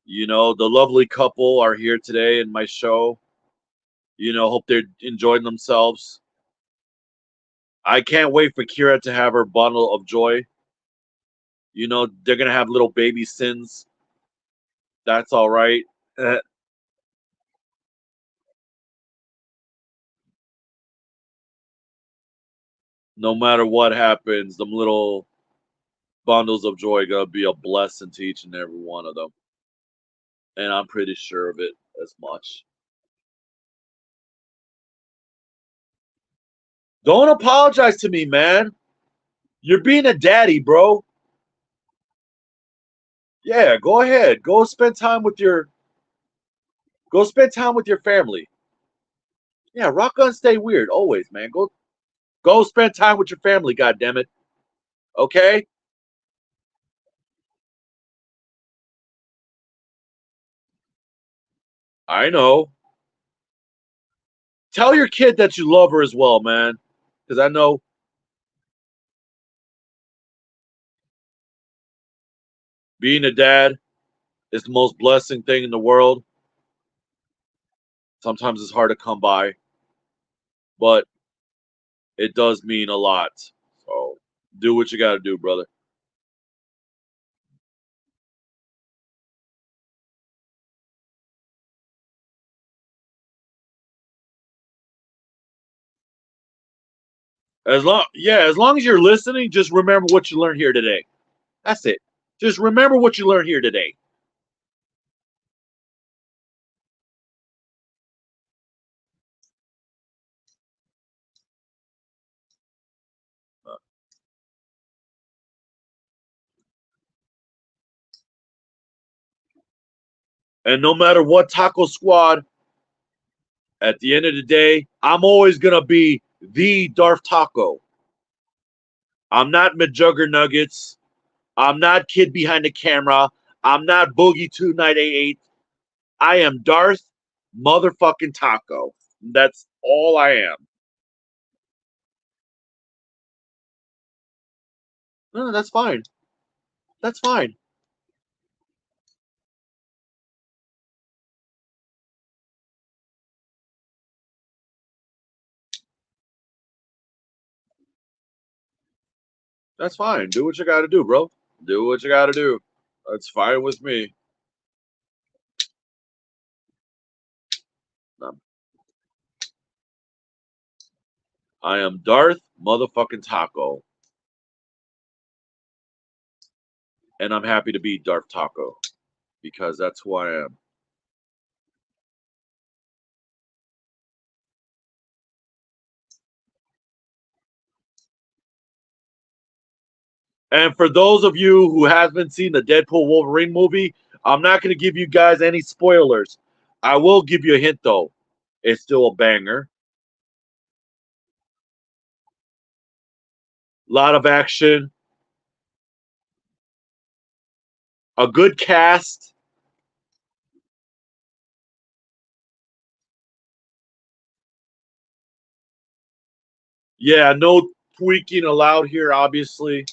Speaker 1: the lovely couple, are here today in my show. Hope they're enjoying themselves. I can't wait for Kira to have her bundle of joy. They're gonna have little baby Sins. That's all right. No matter what happens, them little bundles of joy gonna be a blessing to each and every one of them, and I'm pretty sure of it as much. Don't apologize to me, man. You're being a daddy, bro. Yeah, go ahead. Go spend time with your family. Yeah, rock on stay weird always, man. Go spend time with your family, god damn it. Okay? I know. Tell your kid that you love her as well, man. Cuz I know being a dad is the most blessing thing in the world. Sometimes it's hard to come by, but it does mean a lot. So, do what you got to do, brother. As long as you're listening, just remember what you learned here today. That's it. Just remember what you learned here today. And no matter what Taco Squad, at the end of the day, I'm always gonna be the Darth Taco. I'm not McJugger I'm not Kid Behind the Camera. I'm not Boogie 2988. I am Darth motherfucking Taco. That's all I am. No, that's fine. That's fine. That's fine. Do what you got to do, bro. Do what you got to do. That's fine with me. Um, I am Darth motherfucking Taco, and I'm happy to be Darth Taco because that's who I am. And for those of you who haven't seen the Deadpool Wolverine movie, I'm not going to give you guys any spoilers. I will give you a hint though. It's still a banger. A lot of action, a good cast. Yeah, no tweaking allowed here, obviously.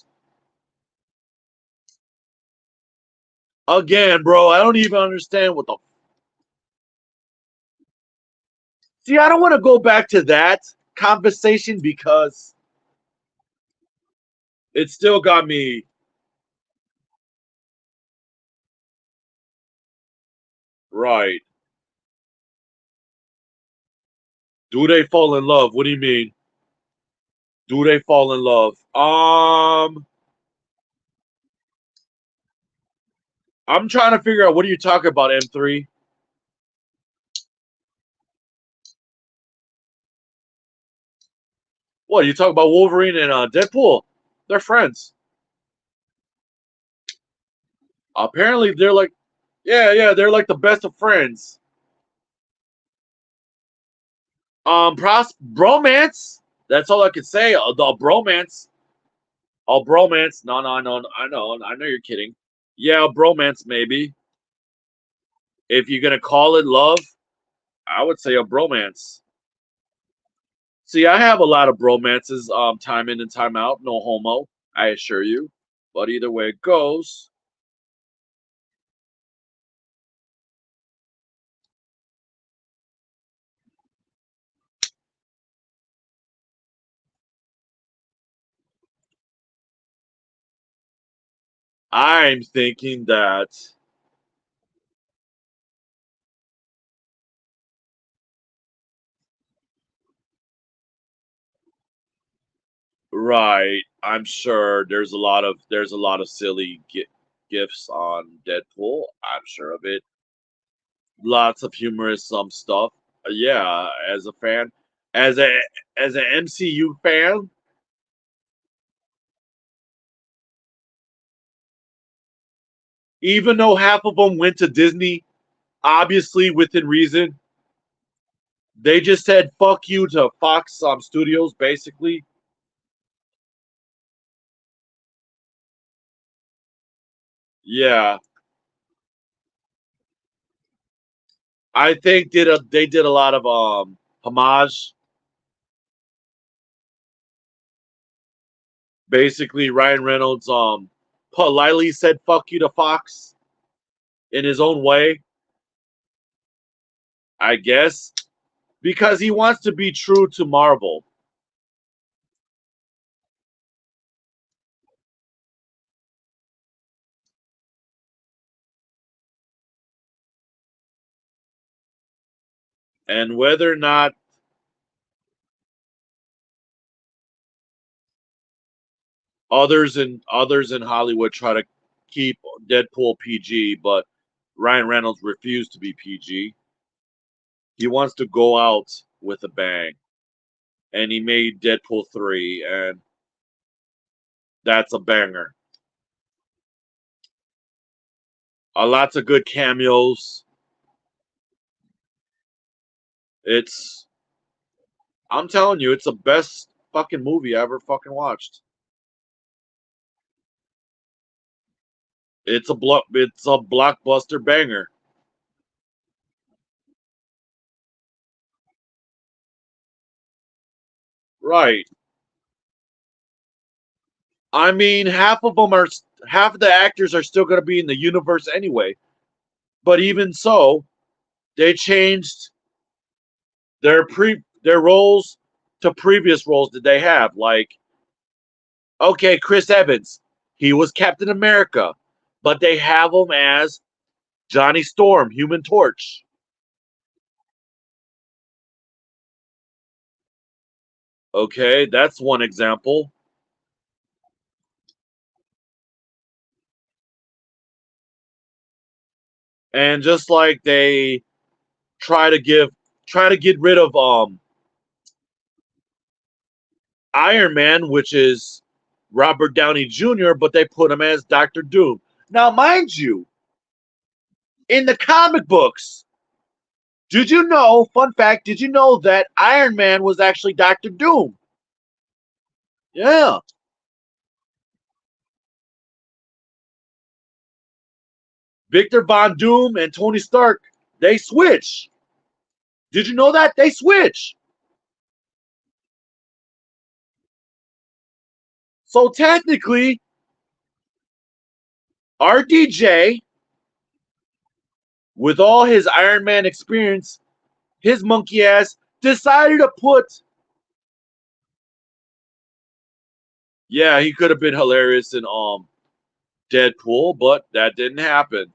Speaker 1: Again, bro, I don't even understand what the. See, I don't want to go back to that conversation because it still got me right. Do they fall in love? What do you mean? Do they fall in love? I'm trying to figure out what are you talking about, M3? What you talking about? Wolverine and Deadpool? They're friends. Apparently, they're like, yeah, they're like the best of friends. Bromance. That's all I can say. The bromance. Oh, bromance. No, I know you're kidding. Yeah, bromance maybe. If you're gonna call it love, I would say a bromance. See, I have a lot of bromances, time in and time out. No homo, I assure you. But either way it goes, I'm thinking that right. I'm sure there's a lot of silly gifts on Deadpool. I'm sure of it. Lots of humorous stuff. Yeah, as a fan, as a as an MCU fan, even though half of them went to Disney, obviously within reason, they just said "fuck you" to Fox Studios, basically. Yeah, I think they did a lot of homage. Basically, Ryan Reynolds politely said "fuck you" to Fox in his own way, I guess, because he wants to be true to Marvel. And whether or not others in Hollywood try to keep Deadpool PG, but Ryan Reynolds refused to be PG. He wants to go out with a bang, and he made Deadpool 3, and that's a banger. Lots of good cameos. It's I'm telling you, it's the best fucking movie I ever fucking watched. It's a blockbuster banger. Right. I mean, half of the actors are still going to be in the universe anyway. But even so, they changed their roles to previous roles that they have. Like, okay, Chris Evans, he was Captain America, but they have him as Johnny Storm, Human Torch. Okay, that's one example. And just like they try to give try to get rid of Iron Man, which is Robert Downey Jr., but they put him as Doctor Doom. Now, mind you, in the comic books, did you know, fun fact, did you know that Iron Man was actually Doctor Doom? Yeah. Victor Von Doom and Tony Stark, they switch. Did you know that? They switch. So technically, RDJ, with all his Iron Man experience, his monkey ass decided to put. Yeah, he could have been hilarious in Deadpool, but that didn't happen.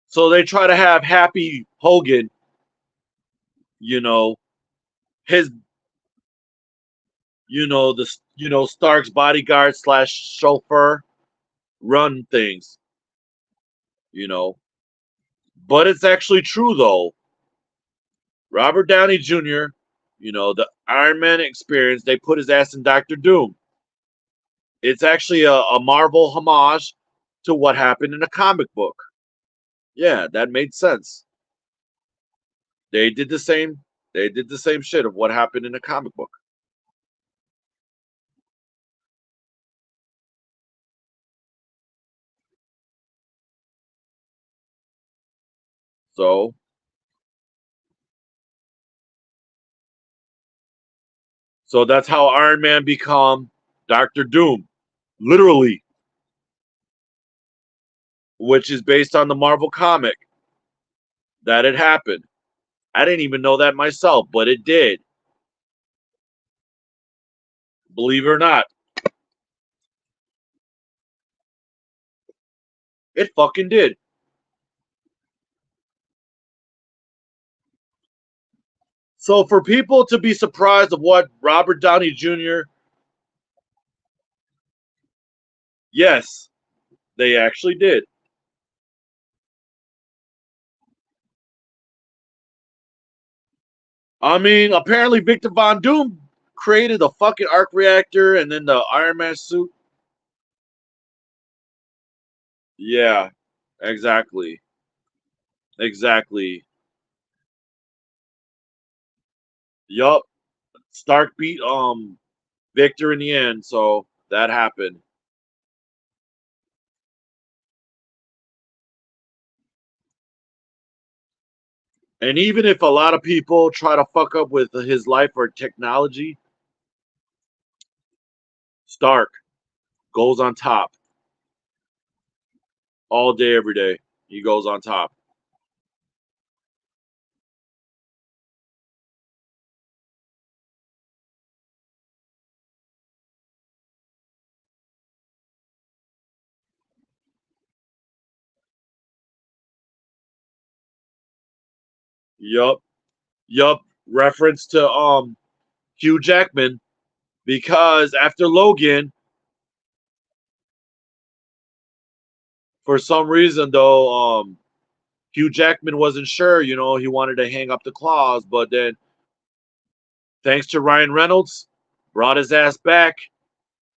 Speaker 1: So they try to have Happy Hogan, you know, his, Stark's bodyguard slash chauffeur, run things, you know. But it's actually true though. Robert Downey Jr., the Iron Man experience, they put his ass in Doctor Doom. It's actually a Marvel homage to what happened in a comic book. Yeah, that made sense. They did the same. They did the same shit of what happened in a comic book. So, so that's how Iron Man become Doctor Doom, literally, which is based on the Marvel comic that it happened. I didn't even know that myself, but it did. Believe it or not, it fucking did. So for people to be surprised of what Robert Downey Jr. Yes, they actually did. I mean, apparently Victor Von Doom created the fucking arc reactor and then the Iron Man suit. Yeah, exactly. Exactly. Yup. Stark beat Victor in the end, so that happened. And even if a lot of people try to fuck up with his life or technology, Stark goes on top all day, every day. He goes on top. Yup. Yup. Reference to Hugh Jackman, because after Logan, for some reason though, Hugh Jackman wasn't sure, he wanted to hang up the claws, but then thanks to Ryan Reynolds, brought his ass back.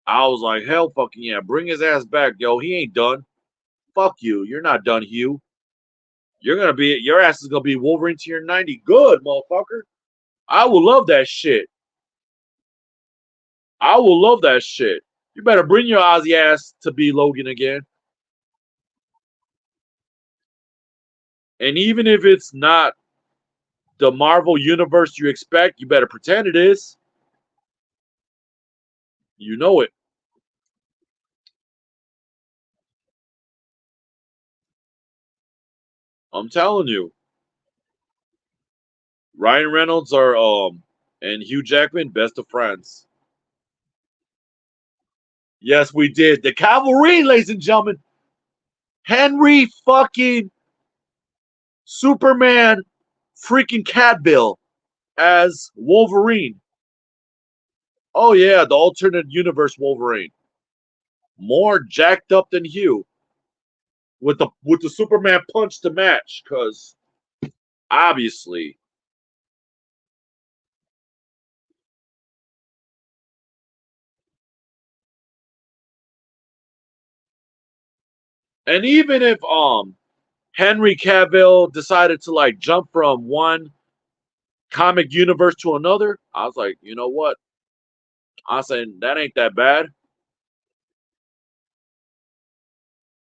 Speaker 1: I was like, hell fucking yeah, bring his ass back, yo. He ain't done. Fuck you. You're not done, Hugh. Your ass is gonna be Wolverine to your 90. Good, motherfucker. I will love that shit. I will love that shit. You better bring your Ozzy ass to be Logan again. And even if it's not the Marvel universe you expect, you better pretend it is. You know it. I'm telling you. Ryan Reynolds are and Hugh Jackman, best of friends. Yes, we did. The cavalry, ladies and gentlemen. Henry fucking Superman freaking Cavill as Wolverine. Oh yeah, the alternate universe Wolverine. More jacked up than Hugh with the Superman punch to match, because obviously. And even if Henry Cavill decided to like jump from one comic universe to another, I was like, you know what? I was saying that ain't that bad.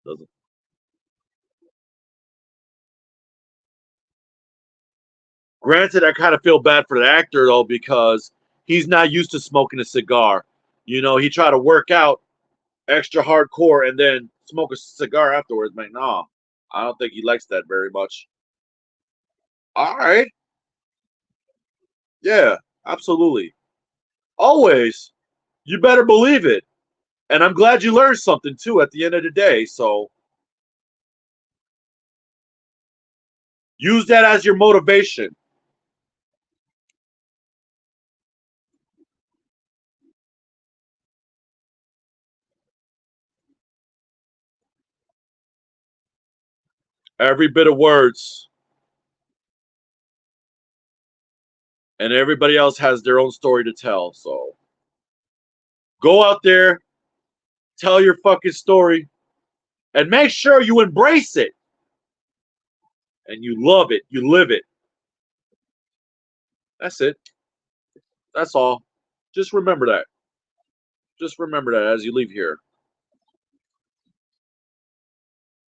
Speaker 1: Doesn't. Granted, I kind of feel bad for the actor though, because he's not used to smoking a cigar. You know, he tried to work out extra hardcore and then smoke a cigar afterwards. Like, nah, I don't think he likes that very much. All right, yeah, absolutely. Always, you better believe it. And I'm glad you learned something too at the end of the day. So use that as your motivation. Every bit of words. And everybody else has their own story to tell. So go out there, tell your fucking story, and make sure you embrace it and you love it. You live it. That's it. That's all. Just remember that. Just remember that as you leave here.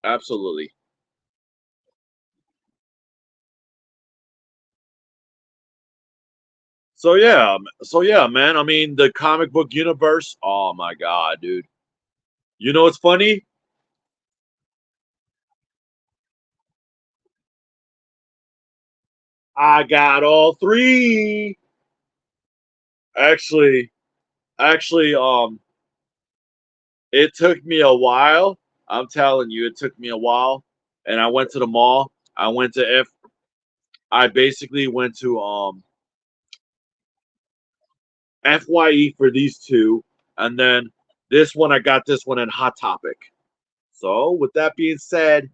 Speaker 1: Absolutely. So yeah, man. I mean, the comic book universe. Oh my god, dude. You know what's funny? I got all three. Actually, actually, it took me a while. I'm telling you, it took me a while. And I went to the mall. I went to F. I basically went to FYE for these two, and then this one I got this one in Hot Topic. So with that being said,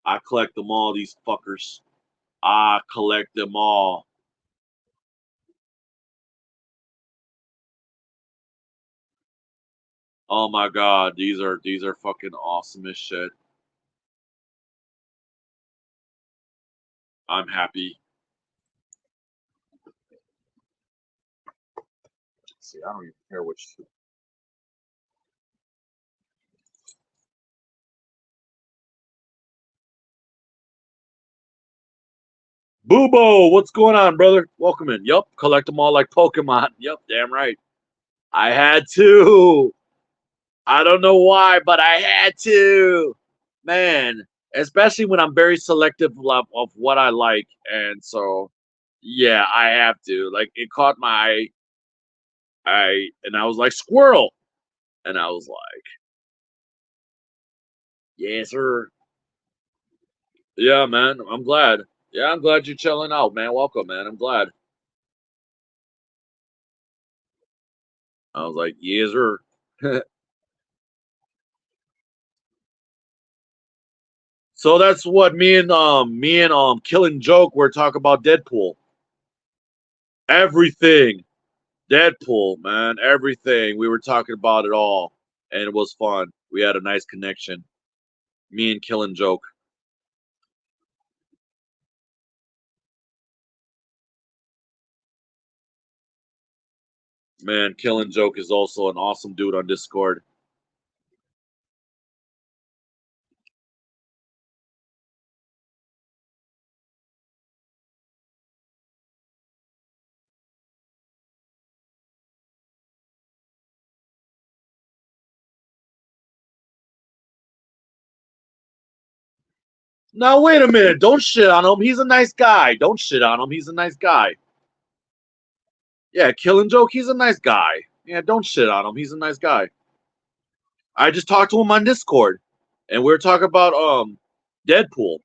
Speaker 1: I collect them all. These fuckers. I collect them all. Oh my god, these are fucking awesome as shit. I'm happy. See, I don't even care which. Boobo, what's going on, brother? Welcome in. Yup, collect them all like Pokemon. Yup, damn right. I had to. I don't know why, but I had to. Man, especially when I'm very selective of what I like. And so, yeah, I have to. Like, it caught my eye. And I was like, squirrel. And I was like, yes, sir. Yeah, man, I'm glad. Yeah, I'm glad you're chilling out, man. Welcome, man. I'm glad. I was like, yes, sir. So that's what me and Killing Joke were talking about Deadpool. Everything. Deadpool, man. Everything. We were talking about it all. And it was fun. We had a nice connection. Me and Killing Joke. Man, Killing Joke is also an awesome dude on Discord. Now wait a minute. Don't shit on him. He's a nice guy. Don't shit on him. He's a nice guy. Yeah, Killing Joke. He's a nice guy. Yeah, don't shit on him. He's a nice guy. I just talked to him on Discord, and we were talking about Deadpool.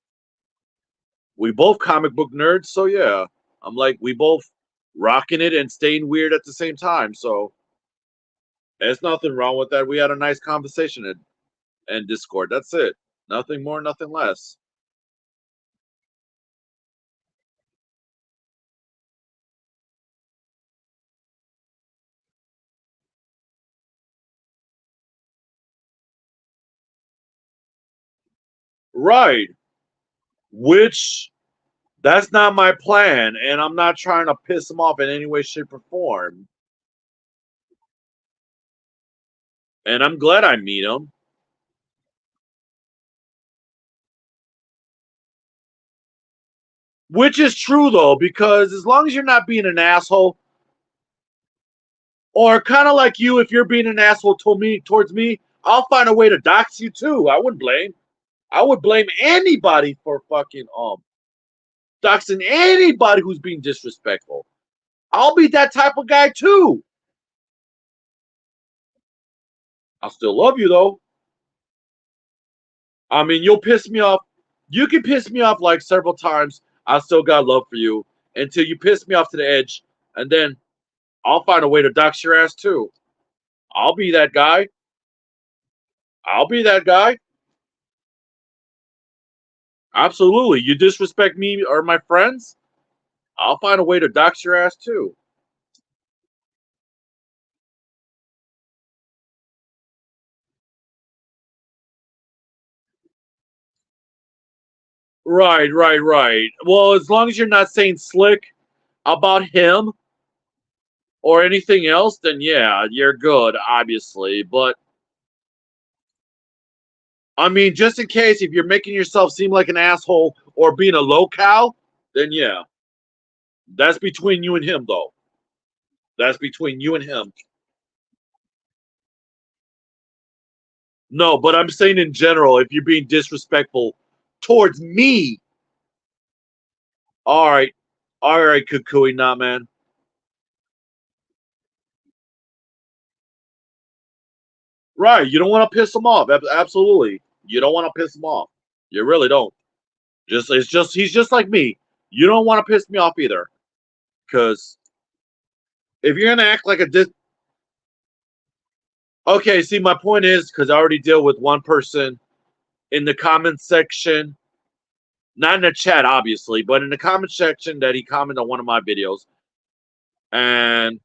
Speaker 1: We both comic book nerds, so yeah. I'm like, we both rocking it and staying weird at the same time. So there's nothing wrong with that. We had a nice conversation in Discord. That's it. Nothing more, nothing less. Right. Which that's not my plan, and I'm not trying to piss him off in any way, shape, or form. And I'm glad I meet him. Which is true though, because as long as you're not being an asshole, or kind of like you, if you're being an asshole towards me, I'll find a way to dox you too. I wouldn't blame. I would blame anybody for fucking doxing anybody who's being disrespectful. I'll be that type of guy too. I'll still love you though. I mean, you'll piss me off. You can piss me off like several times. I still got love for you until you piss me off to the edge, and then I'll find a way to dox your ass too. I'll be that guy. I'll be that guy. Absolutely. You disrespect me or my friends, I'll find a way to dox your ass too. Right, right, right. Well, as long as you're not saying slick about him or anything else, then yeah, you're good, obviously. But I mean, just in case if you're making yourself seem like an asshole or being a low-cal, then yeah, that's between you and him, though. That's between you and him. No, but I'm saying in general, if you're being disrespectful towards me, all right, Kukui, nah, man. Right, you don't want to piss him off. Absolutely, you don't want to piss him off. You really don't. Just it's just he's just like me. You don't want to piss me off either, because if you're gonna act like a okay, see, my point is because I already deal with one person in the comments section, not in the chat, obviously, but in the comment section that he commented on one of my videos, and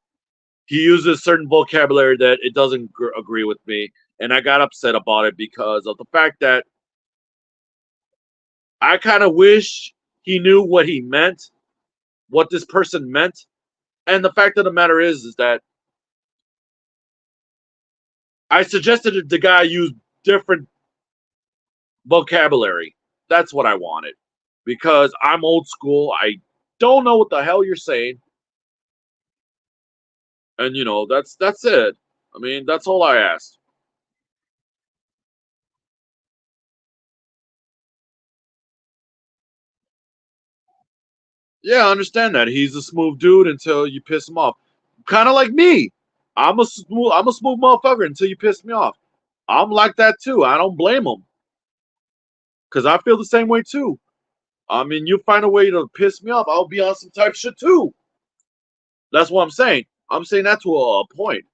Speaker 1: he uses certain vocabulary that it doesn't agree with me, and I got upset about it because of the fact that I kind of wish he knew what he meant, what this person meant, and the fact of the matter is that I suggested that the guy use different vocabulary. That's what I wanted because I'm old school. I don't know what the hell you're saying, and that's it. I mean, that's all I asked. Yeah, I understand that he's a smooth dude until you piss him off. Kind of like me. I'm a smooth motherfucker until you piss me off. I'm like that too. I don't blame him because I feel the same way too. I mean, you find a way to piss me off, I'll be on some type shit too. That's what I'm saying. I'm saying that to a point.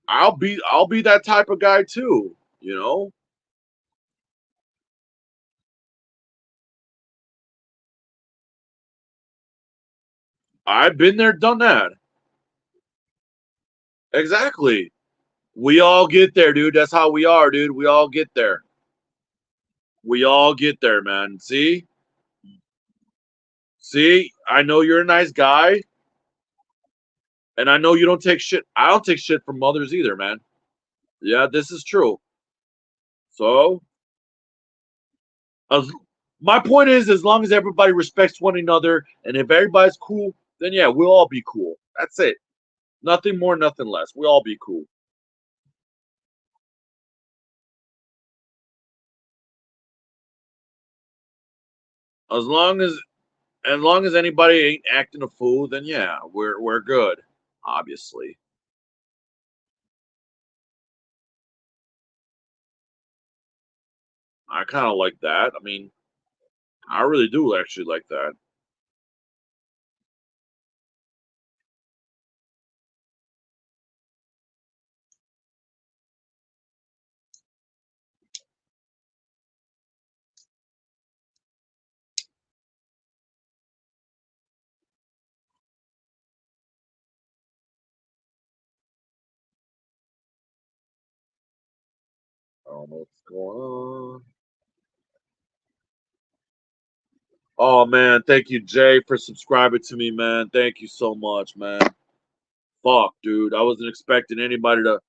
Speaker 1: I'll be that type of guy too. You know, I've been there, done that. Exactly. We all get there, dude. That's how we are, dude. We all get there. We all get there, man. See. I know you're a nice guy, and I know you don't take shit. I don't take shit from others either, man. Yeah, this is true. So, as, my point is, as long as everybody respects one another, and if everybody's cool, then yeah, we'll all be cool. That's it. Nothing more, nothing less. We'll all be cool. As long as anybody ain't acting a fool, then yeah, we're good. Obviously, I kind of like that. I mean, I really do actually like that. I don't know what's going on. Oh man, thank you, Jay, for subscribing to me, man. Thank you so much, man. Fuck, dude. I wasn't expecting anybody to.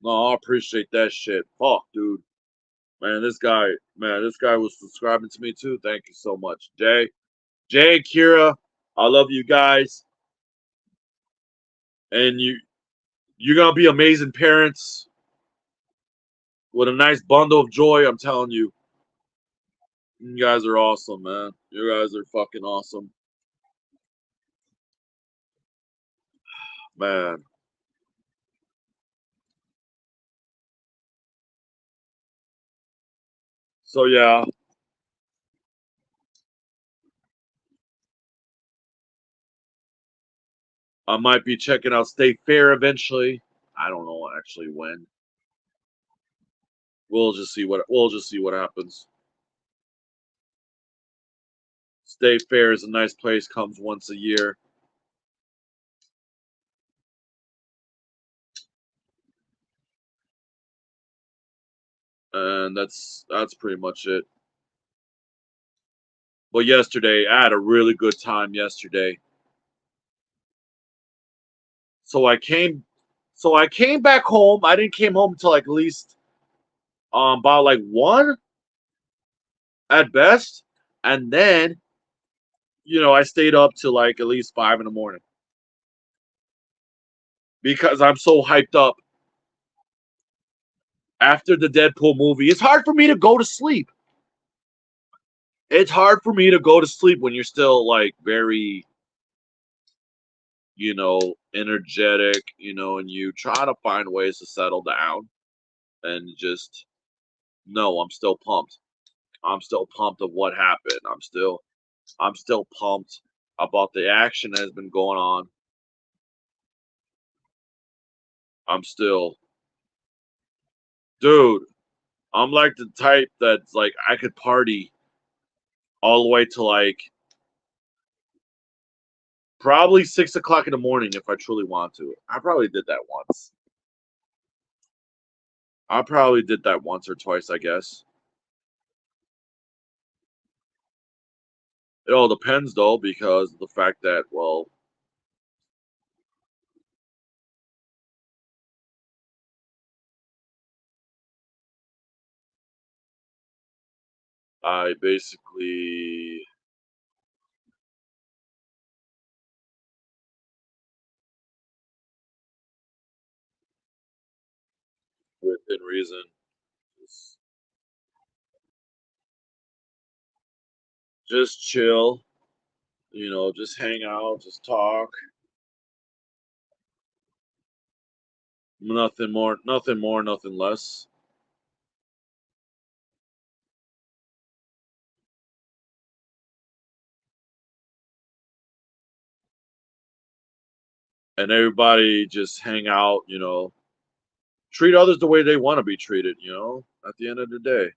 Speaker 1: No, I appreciate that shit. Fuck, dude. Man, this guy was subscribing to me too. Thank you so much, Jay. Jay, Kira, I love you guys, and you're gonna be amazing parents with a nice bundle of joy. I'm telling you, you guys are awesome, man. You guys are fucking awesome, man. So yeah, I might be checking out State Fair eventually. I don't know actually when. We'll just see what happens. State Fair is a nice place. Comes once a year, and that's pretty much it. But yesterday, I had a really good time yesterday. So I came, so I came back home. I didn't came home until like at least about like one at best, and then I stayed up till like at least 5 in the morning because I'm so hyped up after the Deadpool movie. It's hard for me to go to sleep. It's hard for me to go to sleep when you're still like very energetic, and you try to find ways to settle down and just no, I'm still pumped. I'm still pumped of what happened. I'm still pumped about the action that has been going on. I'm still dude, I'm like the type that's like I could party all the way to like probably 6 o'clock in the morning if I truly want to. I probably did that once. I probably did that once or twice, I guess. It all depends though, because of the fact that, well, I basically within reason just, just chill, just hang out, just talk. Nothing more, nothing less. And everybody just hang out, treat others the way they want to be treated, at the end of the day.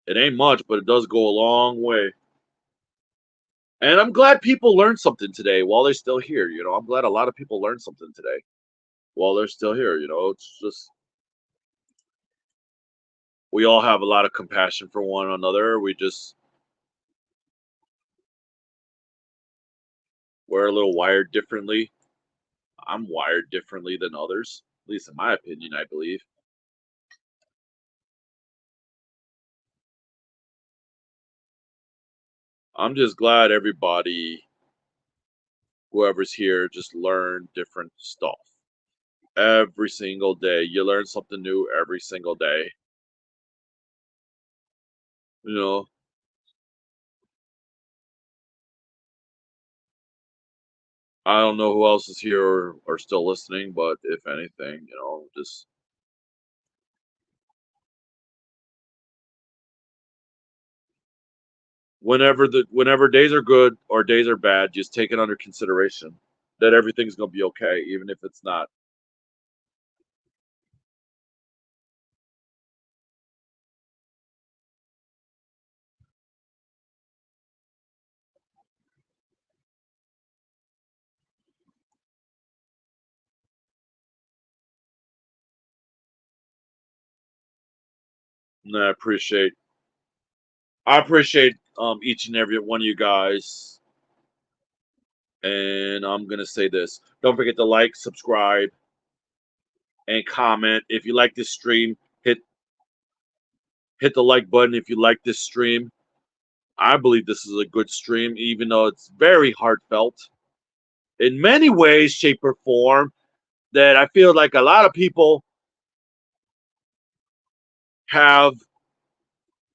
Speaker 1: It ain't much, but it does go a long way. And I'm glad people learned something today while they're still here. I'm glad a lot of people learned something today while they're still here. It's just we all have a lot of compassion for one another. We're a little wired differently. I'm wired differently than others, at least in my opinion, I believe. I'm just glad everybody, whoever's here, just learned different stuff every single day. You learn something new every single day. You know, I don't know who else is here or still listening, but if anything, just whenever days are good or days are bad, just take it under consideration that everything's gonna be okay, even if it's not. And I appreciate each and every one of you guys. And I'm gonna say this. Don't forget to like, subscribe, and comment. If you like this stream, hit the like button if you like this stream. I believe this is a good stream, even though it's very heartfelt in many ways, shape, or form. That I feel like a lot of people have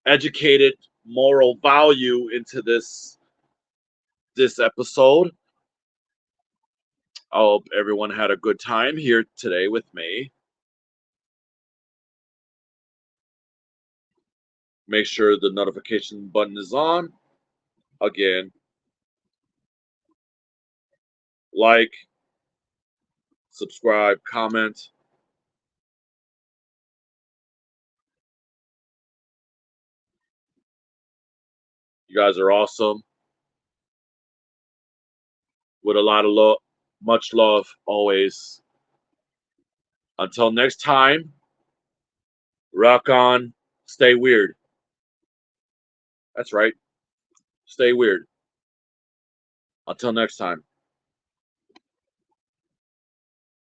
Speaker 1: educated moral value into this episode. I hope everyone had a good time here today with me. Make sure the notification button is on. Again, like, subscribe, comment. You guys are awesome. With a lot of love, much love always. Until next time, rock on, stay weird. That's right, stay weird. Until next time.